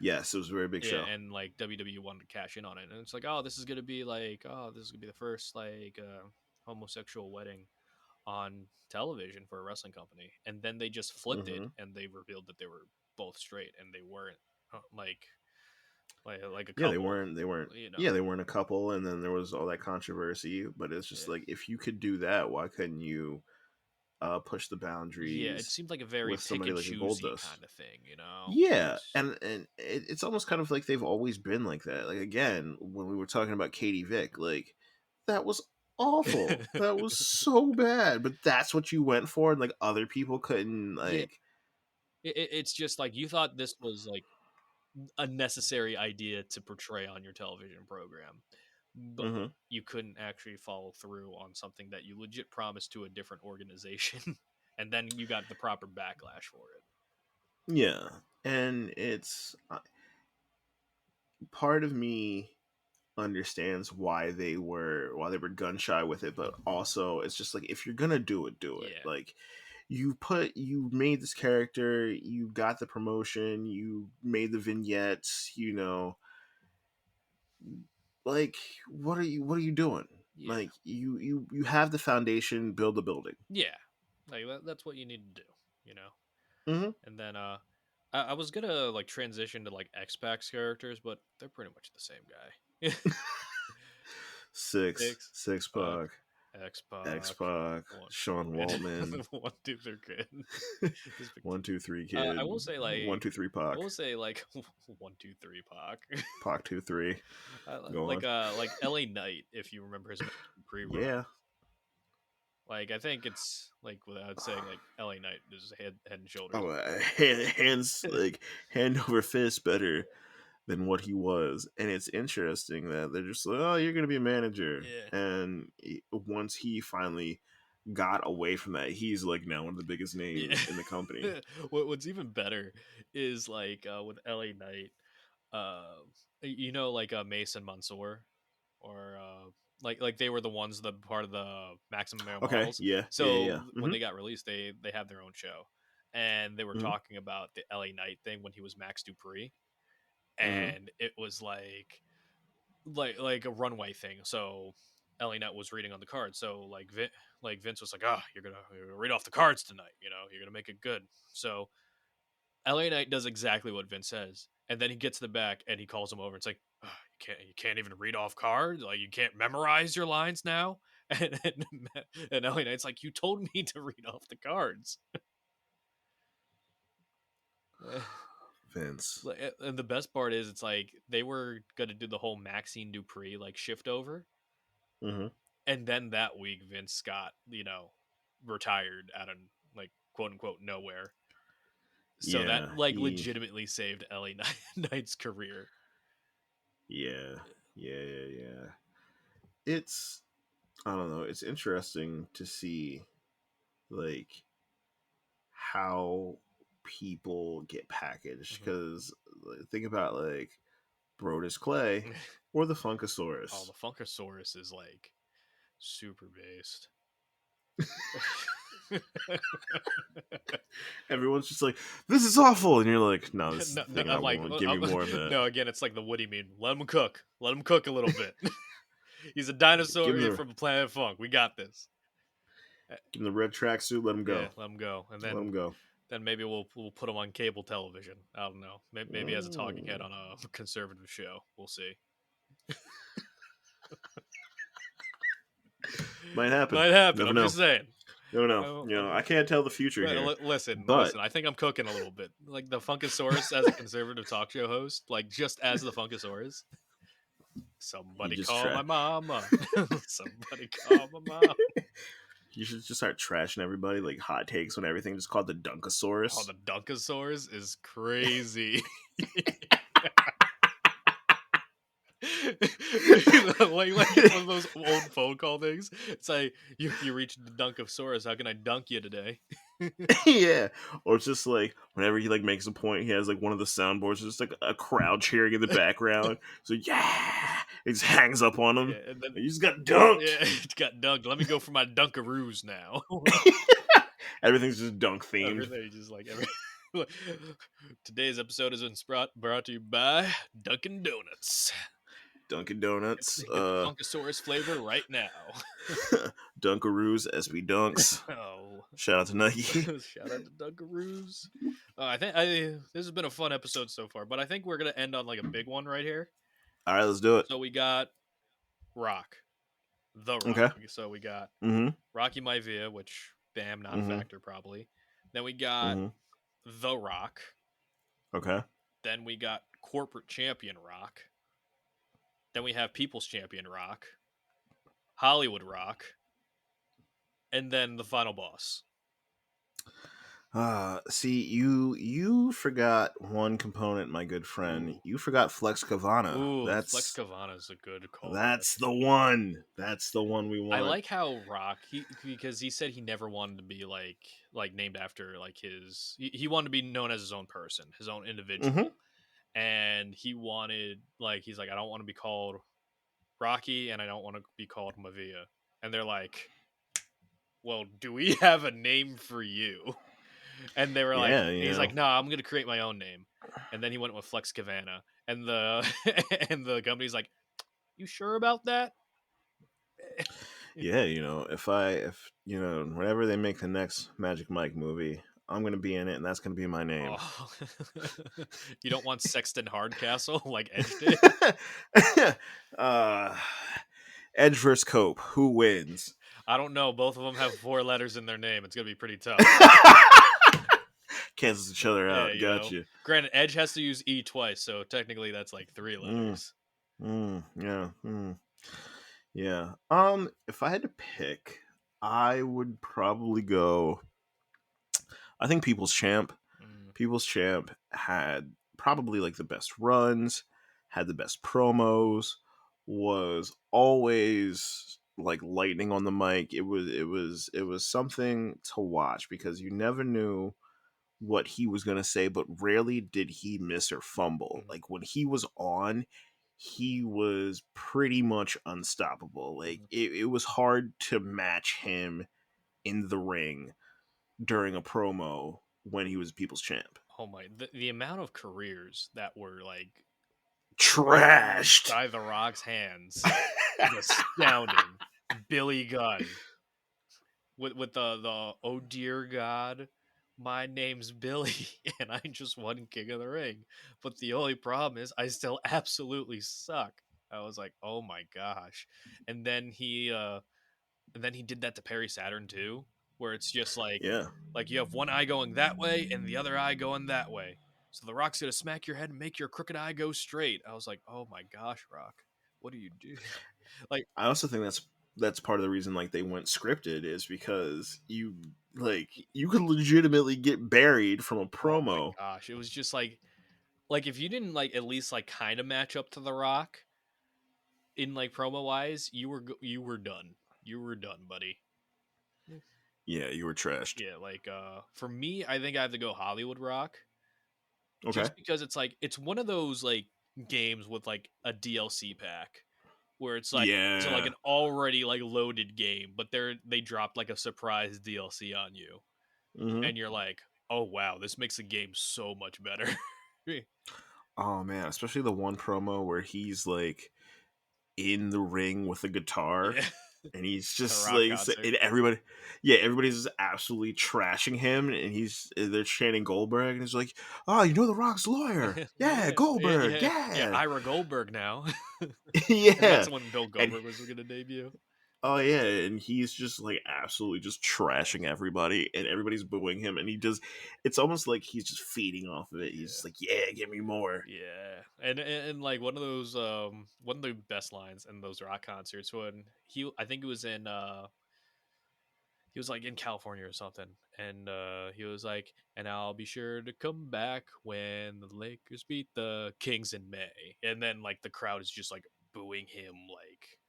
yes. It was a very big Yeah, show. and like WWE wanted to cash in on it, and it's like, oh, this is gonna be like, oh, this is gonna be the first like homosexual wedding on television for a wrestling company, and then they just flipped it Hmm. and they revealed that they were both straight and they weren't like a Yeah, they couple, weren't. They weren't. you know. Yeah, they weren't a couple, and then there was all that controversy. But it's just Yeah. like, if you could do that, why couldn't you push the Yeah, it boundaries seemed like a very with pick somebody and like a choosy Goldust? kind of thing, you know. Yeah, It's and it's almost kind of like they've always been like that. Like, again, when we were talking about Katie Vick, like, that was awful. That was so bad. But that's what you went for, and like other people couldn't yeah, like. it's just like you thought this was like a necessary idea to portray on your television program, but Hmm. you couldn't actually follow through on something that you legit promised to a different organization, and then you got the proper backlash for it. Yeah, and it's part of me understands why they were gun shy with it, but also it's just like, if you're gonna do it. Yeah, Like, you made this character, you got the promotion, you made the vignettes, like, what are you doing? yeah, Like, you have the foundation, build the building. yeah. Like that's what you need to do, you know. Hmm. And then I was gonna like transition to like X Pac characters, but they're pretty much the same guy. Six Six Pac, Pac, X X Pac, Pac, one Sean kid, Waltman, 1, 2, 3 kid. This big team. 1 2 3 Kid, I will say 1 2 3 I Pac, will say like 1, 2, 3 Pac. Pac 2 3. Go on. Like LA Knight, if you remember his pre run. Yeah. Like I think it's like without saying like LA Knight is head and shoulders Oh, better. hands like hand over fist better than what he was. And it's interesting that they're just like, "Oh, you're gonna be a manager," Yeah. and once he finally got away from that, he's like now one of the biggest Yeah. names in the company. What's even better is like with LA Knight, uh, like Mason Mansoor, or like they were the ones the part of the Maximum Male Okay, Models. yeah, yeah, So yeah. when Mm-hmm. they got released, they have their own show, and they were Mm-hmm. talking about the LA Knight thing when he was Max Dupree, Mm-hmm. and it was like a runway thing. So LA Knight was reading on the card. So like Vince was like, "Ah, you're gonna read off the cards tonight. You're gonna make it good." So LA Knight does exactly what Vince says, and then he gets to the back and he calls him over. It's like, "Ah, you can't even read off cards. Like you can't memorize your lines now." And LA Knight's like, "You told me to read off the cards." Vince. And the best part is, it's like they were gonna do the whole Maxine Dupree like shift over, Mm-hmm. and then that week Vince Scott, retired out of like quote unquote nowhere. So that Yeah, like he. legitimately saved LA Knight's career. Yeah, yeah, yeah, yeah. It's, I don't know. It's interesting to see like how people get packaged, Mhm. because think about like Brodus Clay or the Oh, Funkasaurus. the Funkasauras is like super based. Everyone's just like, "This is awful," and you're like, "No, this is No, the no, thing I I'm like, want. Give me more of that. no. Again, it's like the Woody meme. Let him cook. Let him cook a little bit. He's a Give dinosaur him the from Planet Funk. We got this. give him the red tracksuit. Let him Yeah, go. let him go, and Let him go." then maybe we'll put him on cable television. I don't know. Maybe as a talking head Mm, on a conservative show. We'll see. might happen. Might happen. Never I'm know. just saying. Never know. Oh, I can't tell the future here, Listen, but I think I'm cooking a little bit. Like the Funkasaurus as a conservative talk show host, like just as the Funkasaurus. you Somebody just call try. my mama. Somebody call my mom. You should just start trashing everybody, like hot takes on everything, just called the Oh, Dunkosaurus. the Dunkosaurus is crazy. like it's one of those old phone call things. It's like you reached the Dunkasauras. How can I dunk you today? Yeah, or it's just like whenever he like makes a point, he has like one of the soundboards, just like a crowd cheering in the background. So yeah, he just hangs up on him. Yeah, and then You just got dunked. yeah, it got dunked. Let me go for my Dunkaroos now. Everything's just dunk themed. Everything just like every. Today's episode has been brought to you by Dunkin' Donuts. Dunkin' Donuts, Get the Funkasaurus flavor right now. Dunkaroos, SB Dunks. Oh, Shout out to Nike. shout out to Dunkaroos. I think this has been a fun episode so far, but I think we're gonna end on like a big one right here. All right, let's do it. So we got Rock, the Rock. Okay. So we got Mm-hmm. Rocky Maivia, which bam, not a Mm-hmm. factor probably. Then we got Mm-hmm. the Rock. Okay. Then we got Corporate Champion Rock. Then we have People's Champion Rock, Hollywood Rock, and then the final boss. See, you forgot one component, my good friend. Ooh. You forgot Flex Kavana. Ooh, Flex Kavana is a good call. That's the one. That's the one we want. I like how Rock because he said he never wanted to be like named after like his. He wanted to be known as his own person, his own individual, Mm-hmm. and he wanted like he's like I don't want to be called Rocky and I don't want to be called Mavia, and they're like, well, do we have a name for you? And they were like, Yeah, he's like, no, I'm gonna create my own name. And then he went with Flex Kavana, and the and the company's like, you sure about that? Yeah, if whenever they make the next Magic Mike movie, I'm gonna be in it, and that's gonna be my name. Oh. You don't want Sexton Hardcastle like Edge did? Edge versus Cope, who wins? I don't know. Both of them have 4 letters in their name. It's gonna be pretty tough. Cancels each other out. Gotcha. Granted, Edge has to use E twice, so technically that's like 3 letters. Yeah. Yeah. If I had to pick, I would probably go. I think People's Champ. People's Champ had probably like the best runs, had the best promos, was always like lightning on the mic. It was something to watch because you never knew what he was going to say, but rarely did he miss or fumble. Like when he was on, he was pretty much unstoppable. Like it was hard to match him in the ring during a promo when he was People's Champ. Oh my! The amount of careers that were like Trashed by The Rock's hands is astounding. Billy Gunn with the oh dear God, my name's Billy and I'm just one king of the ring. But the only problem is I still absolutely suck. I was like, oh my gosh. And then he did that to Perry Saturn too, where it's just Yeah. like you have one eye going that way and the other eye going that way. So the Rock's gonna smack your head and make your crooked eye go straight. I was like, oh my gosh, Rock, what do you do? Like, I also think that's part of the reason like they went scripted is because you could legitimately get buried from a oh my promo. gosh, it was just like if you didn't like at least like kind of match up to the Rock in like promo wise, you were done. You were done, buddy. Yeah, you were trashed. Yeah, like for me, I think I have to go Hollywood Rock. Okay. Just because it's like it's one of those like games with like a DLC pack where it's like so like Yeah. an already like loaded game, but they dropped like a surprise DLC on you, Mm-hmm. and you're like, oh wow, this makes the game so much better. Oh man, especially the one promo where he's like in the ring with a guitar Yeah, and he's a just rock like concert. and everybody's just absolutely trashing him and they're chanting Goldberg and he's like, oh, the Rock's lawyer. Yeah, Goldberg. Yeah, Yeah. Ira Goldberg now. And Yeah. that's when Bill And Goldberg was going to debut. oh yeah, and he's just like absolutely just trashing everybody, and everybody's booing him, and it's almost like he's just feeding off of it. He's just like, yeah, give me more. Yeah, and like one of those one of the best lines in those rock concerts when I think it was in he was like in California or something, and he was like, "And I'll be sure to come back when the Lakers beat the Kings in May." And then like the crowd is just like booing him like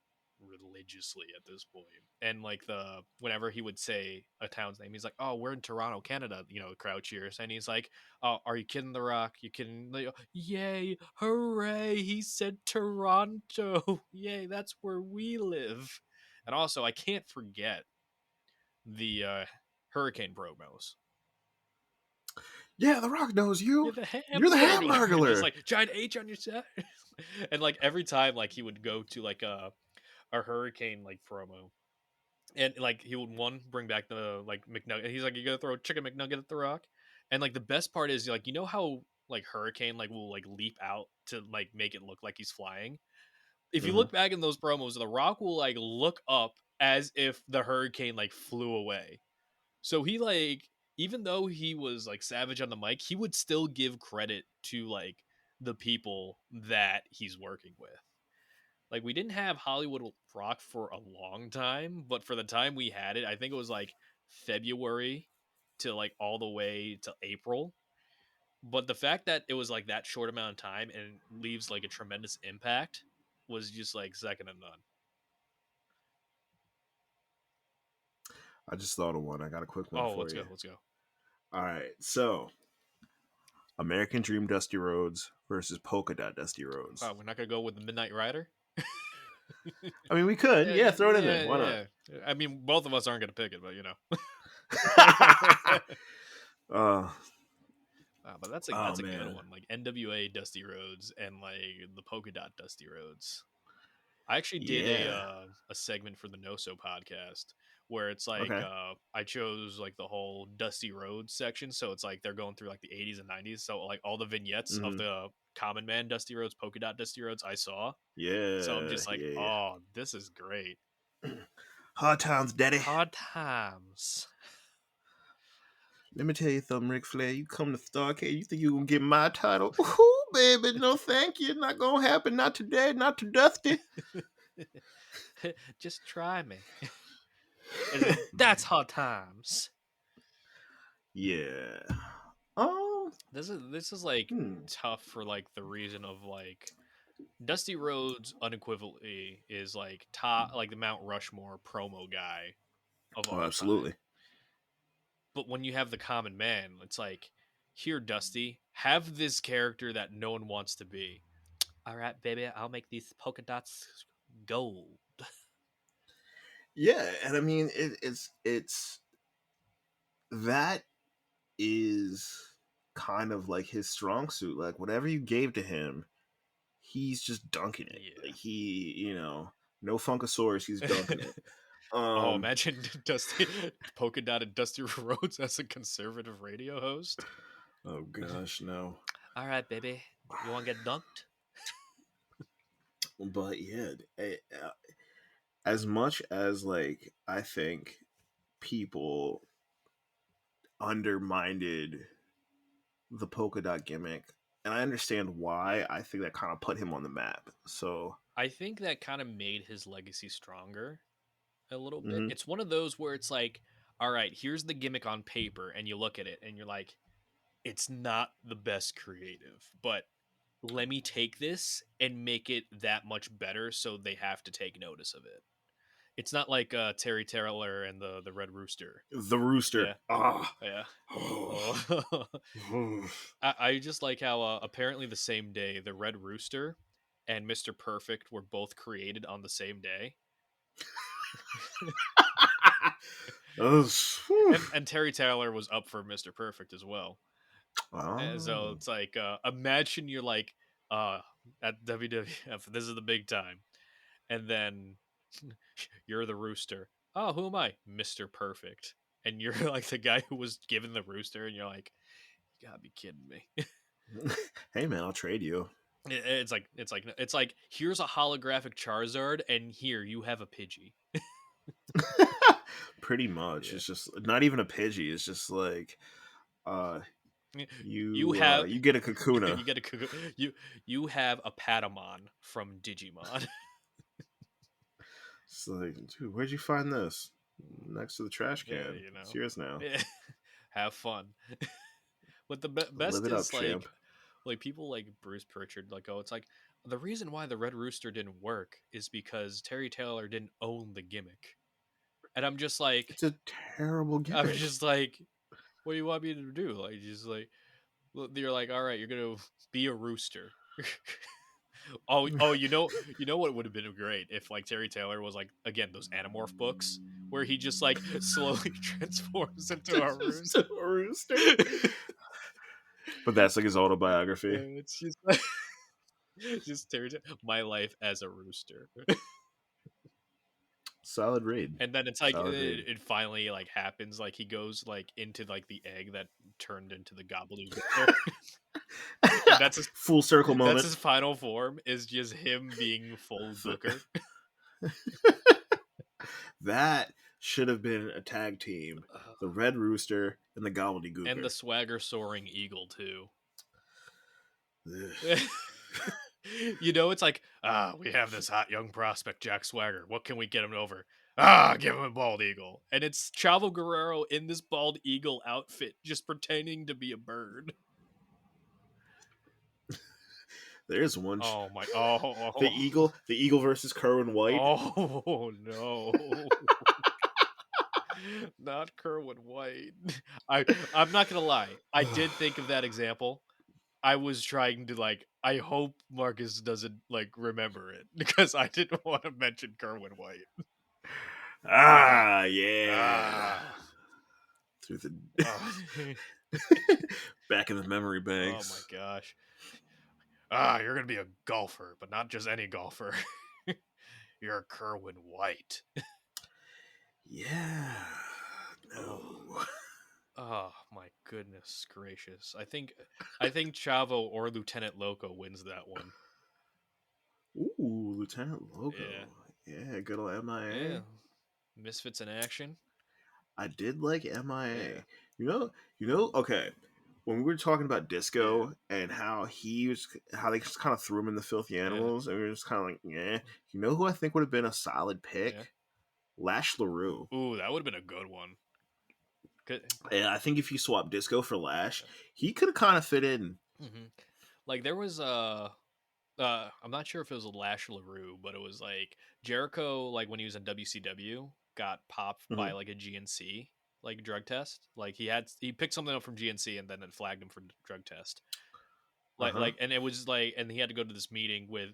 religiously at this point. And like the whenever he would say a town's name, he's like, "Oh, we're in Toronto, Canada." You know, the crowd cheers, and he's like, "Oh, are you kidding, The Rock? You kidding? Like, yay, hooray! He said Toronto. Yay, that's where we live." And also, I can't forget the hurricane promos. Yeah, The Rock knows You're you. the You're the Hamburglar, and just Hamburglar. like giant H on your chest. And like every time, like he would go to like a hurricane like promo, and like he would one bring back the like McNugget. He's like, "You gotta throw a chicken McNugget at the Rock," and like the best part is like how like hurricane like will like leap out to like make it look like he's flying. If you Hmm. look back in those promos, the Rock will like look up as if the hurricane like flew away. So he like even though he was like savage on the mic, he would still give credit to like the people that he's working with. Like we didn't have Hollywood Rock for a long time, but for the time we had it, I think it was like February to like all the way to April. But the fact that it was like that short amount of time and leaves like a tremendous impact was just like second to none. I just thought of one. I got a quick one Oh, for let's go, you. let's go. All right, so American Dream Dusty Rhodes versus Polka Dot Dusty Rhodes. We're not gonna go with the Midnight Rider. I mean, we could. Yeah, Yeah, throw it in there. yeah, Why not? yeah. I mean, both of us aren't gonna pick it, but you know. uh, But oh that's a good man. one. Like NWA Dusty Rhodes and like the Polka Dot Dusty Rhodes. I actually did Yeah. a segment for the No So podcast where it's like Okay. I chose like the whole Dusty Rhodes section, so it's like they're going through like the 80s and 90s, so like all the vignettes of Hmm. the Common Man Dusty Rhodes, Polka Dot Dusty Rhodes I saw. So I'm Yeah. just like, Yeah. oh, this is great. Hard times, daddy. Hard times. Let me tell you something, Ric Flair. You come to Starcade, you think you gonna get my title? Ooh, baby, no thank you. Not gonna happen. Not today. Not to Dusty. Just try me. That's hard times. Yeah. This is like Hmm. tough for like the reason of like Dusty Rhodes unequivocally is like top like the Mount Rushmore promo guy of Oh, all time. absolutely. But when you have the Common Man, it's like, here, Dusty, have this character that no one wants to be. All right, baby, I'll make these polka dots gold. Yeah, and I mean it's that is kind of like his strong suit. Like whatever you gave to him, he's just dunking it. Like no Funkasauras, he's dunking Yeah. it. Oh, Um, imagine Dusty polka dotted Dusty Rhodes as a conservative radio host. oh gosh, no. All right, baby, you want to get dunked? But yeah, as much as like I think people undermined the polka dot gimmick, and I understand why. I think that kind of put him on the map. So, I think that kind of made his legacy stronger a little bit. mhm. It's one of those where it's like, all right, here's the gimmick on paper, and you look at it and you're like, it's not the best creative, but let me take this and make it that much better so they have to take notice of it. It's not like Terry Taylor and the Red Rooster. The rooster. Yeah, Ah. yeah. Oh. Oh. I just like how apparently the same day the Red Rooster and Mr. Perfect were both created on the same day. And Terry Taylor was up for Mr. Perfect as well. And so Oh. it's like imagine you're like at WWF, this is the big time. And then you're the Rooster. Oh, who am I? Mr. Perfect. And you're like the guy who was given the Rooster, and you're like, you gotta be kidding me. Hey man, I'll trade you. It's like here's a holographic Charizard, and here you have a Pidgey. Pretty much. Yeah. It's just not even a Pidgey. It's just like uh You have you get a Kakuna. you get a you have a Patamon from Digimon. It's like, dude, where'd you find this? next to the trash Yeah, can. you It's know. yours now. Yeah. Have fun. But the Live best it up, is champ. like people like Bruce Pritchard, like, oh, it's like the reason why the Red Rooster didn't work is because Terry Taylor didn't own the gimmick. And It's a terrible I'm gimmick. just like, what do you want me to do? Like, just like, you're like, all right, you're gonna be a rooster. You know what would have been great if like Terry Taylor was like again those Animorph books where he just like slowly transforms into a Just a rooster. rooster. But that's like his autobiography. Yeah, it's just like just Terry my life as a rooster. Solid read. And then it's like Solid read. it finally like happens, like he goes like into like the egg that turned into the gobbledygook. And Full circle that's moment. his final form is just him being full gooker. That should have been a tag team. The Red Rooster and the Gobbledygooker. And the swagger soaring eagle too. Ugh. You know, it's like, we have this hot young prospect, Jack Swagger. What can we get him over? Give him a bald eagle. And it's Chavo Guerrero in this bald eagle outfit, just pretending to be a bird. There's one. Oh my! The Eagle versus Kerwin White. Oh no! Not Kerwin White. I'm not gonna lie. I did think of that example. I was trying to like. I hope Marcus doesn't like remember it because I didn't want to mention Kerwin White. Yeah. Ah. Through the Oh. back in the memory Oh banks. my gosh. You're gonna be a golfer, but not just any golfer. You're Kerwin White. Yeah. No. Oh my goodness gracious. I think Chavo or Lieutenant Loco wins that one. Ooh, Lieutenant Loco. Yeah. Yeah, good old MIA. Yeah. Misfits in action. I did like MIA. Yeah. Okay. When we were talking about Disco and how they just kind of threw him in the filthy animals, and we were just kind of like, yeah. You know who I think would have been a solid pick? Yeah. Lash LaRue. Ooh, that would have been a good one. And I think if you swap Disco for Lash, he could have kind of fit in. Mm-hmm. Like there was I'm not sure if it was Lash LaRue, but it was like Jericho, like when he was in WCW, got popped by like a GNC like drug test. Like he picked something up from GNC and then it flagged him for drug test. And it was like, and he had to go to this meeting with,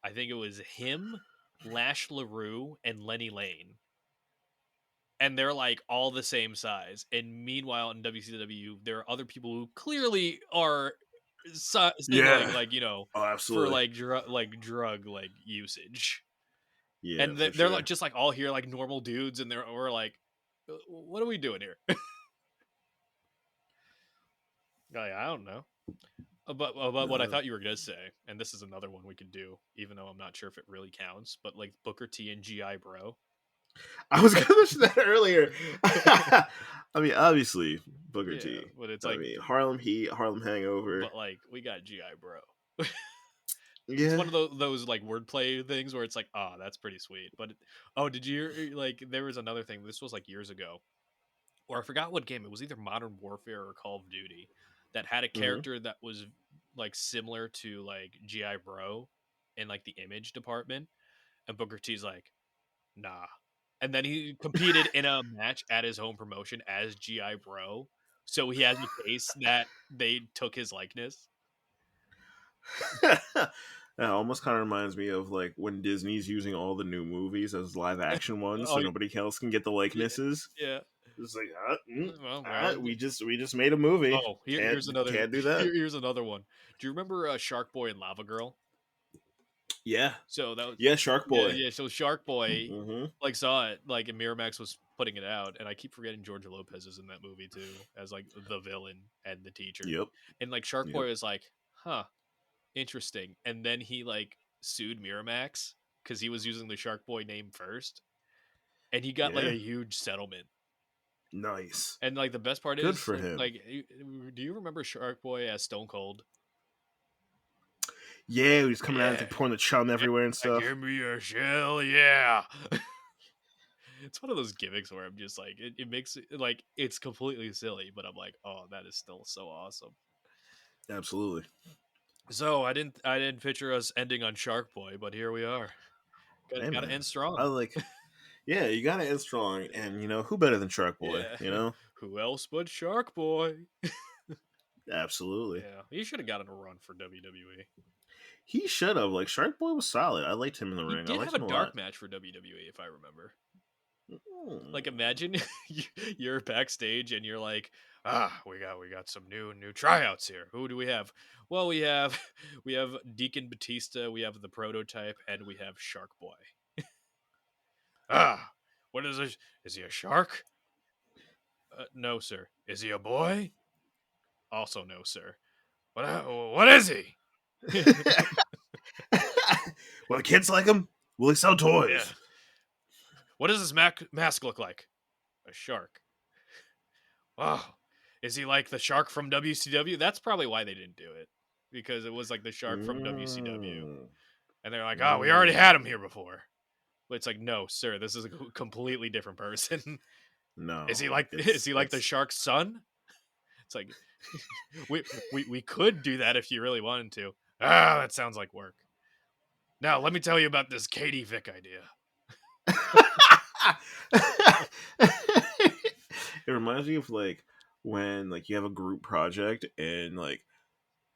I think it was him, Lash LaRue, and Lenny Lane. And they're like all the same size. And meanwhile, in WCW, there are other people who clearly are signaling, like, you know, for absolutely. like drug like usage. Yeah, And they're sure. like just like all here like normal dudes, and we're like, what are we doing here? Like, I don't know. But what I thought you were gonna say, and this is another one we could do, even though I'm not sure if it really counts, but like Booker T and GI Bro. I was gonna mention that earlier. I mean, obviously Booker T. But it's I like mean, Harlem Heat, Harlem Hangover. But like we got GI Bro. Yeah. It's one of those like wordplay things where it's like, oh, that's pretty sweet. But did you like? There was another thing. This was like years ago, or I forgot what game. It was either Modern Warfare or Call of Duty that had a character that was like similar to like GI Bro in like the image department, and Booker T's like, nah. And then he competed in a match at his home promotion as GI Bro, so he has a case that they took his likeness. That almost kind of reminds me of like when Disney's using all the new movies as live action ones, so nobody else can get the likenesses. Yeah. It's like, we just made a movie. Oh, here's another. Can't do that. Here's another one. Do you remember Shark Boy and Lava Girl? Yeah. So that was Shark Boy. Yeah. So Shark Boy like saw it like, and Miramax was putting it out, and I keep forgetting Georgia Lopez is in that movie too as like the villain and the teacher. Yep. And like Shark Boy was like, huh, interesting. And then he like sued Miramax because he was using the Shark Boy name first, and he got like a huge settlement. Nice. And like the best part Good is for him. Like, do you remember Shark Boy as Stone Cold? Yeah, he was coming out and pouring the chum everywhere and stuff. Give me a shell, yeah. It's one of those gimmicks where I'm just like, it makes it like it's completely silly, but I'm like, oh, that is still so awesome. Absolutely. So I didn't picture us ending on Shark Boy, but here we are. Hey Gotta man, end strong. I like. Yeah, you gotta end strong, and who better than Shark Boy? Yeah. You know, Who else but Shark Boy? absolutely. Yeah, he should have gotten a run for WWE. He should have. Like Shark Boy was solid. I liked him in the He ring. I did have liked a him a lot. dark match for WWE, if I remember. Like, Mm. imagine you're backstage and you're like, we got some new tryouts here. Who do we have? Well, we have we have Deacon Batista, we have the Prototype, and we have Shark Boy. Ah, what is this? Is he a shark? No, sir. Is he a boy? Also, no, sir. What is he? Well, the kids like him. Will he sell Yeah. toys? What does this mask look like? A shark. Wow. Is he like the shark from WCW? That's probably why they didn't do it. Because it was like the shark from WCW. Mm. And they're like, oh, we already Mm. had him here before. But it's like, no, sir, this is a completely different person. No, is he like the it's shark's son? It's like we could do that if you really wanted to. Ah, that sounds like work. Now let me tell you about this Katie Vick idea. it reminds me of like when like you have a group project and like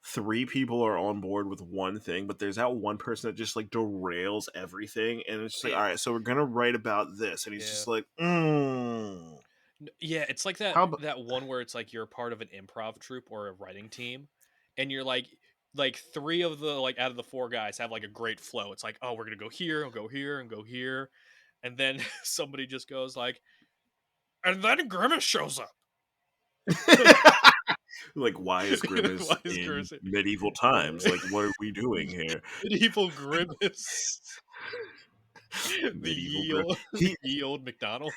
three people are on board with one thing, but there's that one person that just like derails everything, and it's just like, all Yeah. right, so we're gonna write about this, and he's Yeah. just like, Yeah, it's like that how about that one where it's like you're part of an improv troupe or a writing team, and you're like three of the like out of the four guys have like a great flow. It's like, oh, we're gonna go here and go here and go here, and then somebody just goes like, and then Grimace shows up. like why is Why Grimace is in Grimace medieval times? Like, what are we doing here? medieval Grimace? the Medieval ye Grimace. old, the ye old McDonald's.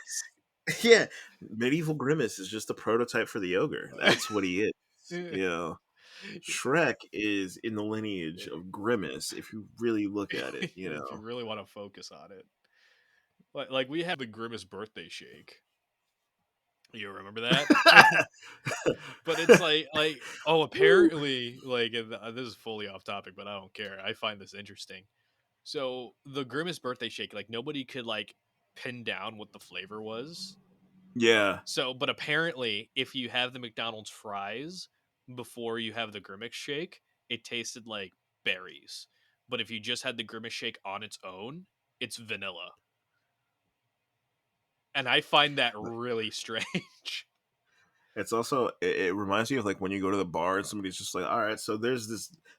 Yeah, medieval Grimace is just a prototype for the ogre. That's what he is. Yeah. You know, Shrek is in the lineage of Grimace. If you really look at it, If you really want to focus on it, like we have the Grimace birthday shake. You remember that? But it's like oh, Woo. apparently, like this is fully off topic, but I don't care. I find this interesting. So the Grimace birthday shake, like nobody could like pin down what the flavor was. Yeah, So, but apparently, if you have the McDonald's fries before you have the Grimace shake, it tasted like berries. But if you just had the Grimace shake on its own, it's vanilla. And I find that really strange. it's also it reminds me of like when you go to the bar and somebody's just like, all right, so there's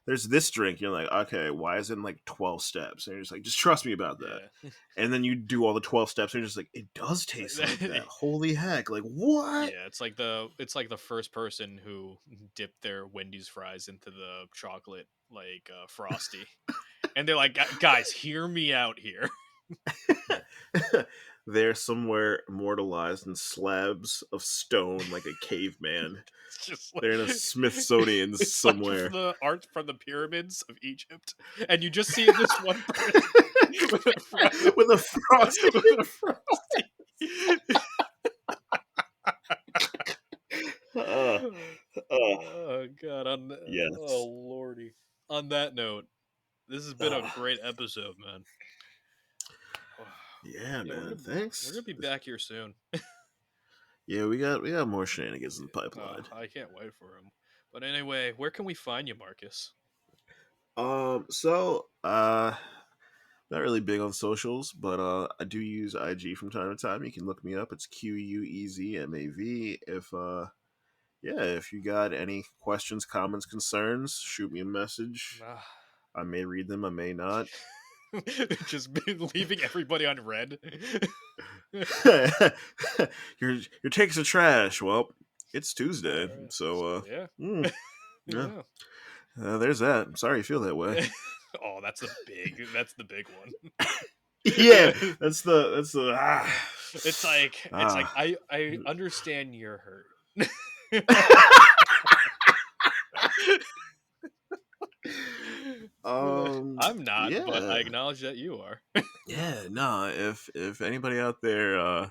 this drink. You're like, okay, why is it in like 12 steps? And you're just like, just trust me about that. Yeah. And then you do all the 12 steps, and you're just like, it does taste like that. Holy heck! Like what? Yeah, it's like the first person who dipped their Wendy's fries into the chocolate like frosty. And they're like, guys, hear me out here. They're somewhere immortalized in slabs of stone like a caveman. It's just They're in a Smithsonian it's like somewhere. the art from the pyramids of Egypt, and you just see this one person with a With a frosty. with a frosty. Uh, Oh god! Oh yes. lordy. On that note, this has been a Uh, great episode, man. yeah, Yeah, man. we're Thanks. gonna be back here soon. Yeah, we got more shenanigans in the pipeline. I can't wait for him. But anyway, where can we find you, Marcus? So not really big on socials, but I do use IG from time to time. You can look me up. It's QUEZMAV. If you got any questions, comments, concerns, shoot me a message. Ah. I may read them, I may not. Just leaving everybody on red. your takes are trash. Well, it's Tuesday, Alright, so yeah. yeah. Yeah. There's that. I'm sorry you feel that way. Oh, that's the big one. Yeah, that's the It's like I understand you're hurt. I'm not, but yeah, I acknowledge that you are. yeah. Yeah, no. If anybody out there,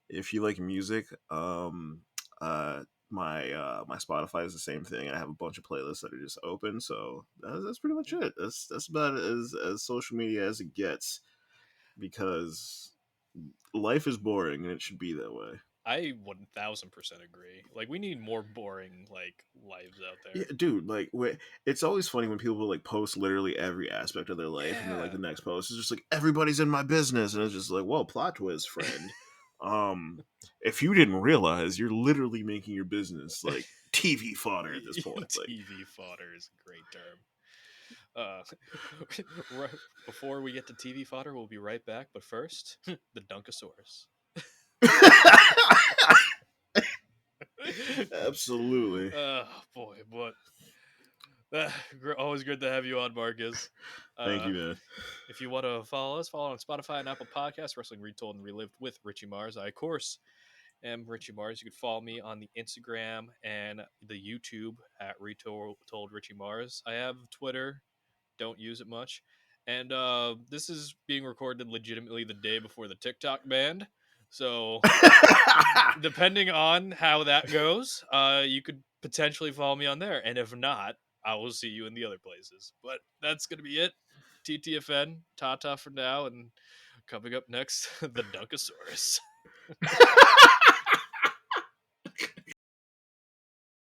if you like music, my Spotify is the same thing. I have a bunch of playlists that are just open, so that's pretty much it. That's about as social media as it gets, because life is boring and it should be that way. I 1000% agree. Like, we need more boring like lives out Yeah, there. dude. Like, it's always funny when people like post literally every aspect of their life, and then like Yeah. the next post is just like everybody's in my business, and it's just like, well, plot twist, friend. Um, if you didn't realize, you're literally making your business like TV fodder at this point. Like, TV fodder is a great term. Uh, before we get to TV fodder, we'll be right back. But first, the Dunkasaurus. absolutely. Oh boy, but always good to have you on, Marcus. Thank Uh, you, man. if you want to follow us, follow on Spotify and Apple Podcasts, Wrestling Retold and Relived with Richie Mars. I, of course, am Richie Mars. You can follow me on the Instagram and the YouTube at Retold Richie Mars. I have Twitter, don't use it much. And this is being recorded legitimately the day before the TikTok ban. So depending on how that goes, you could potentially follow me on there. And if not, I will see you in the other places. But that's going to be it. TTFN, Tata for now. And coming up next, the Dunkasaurus.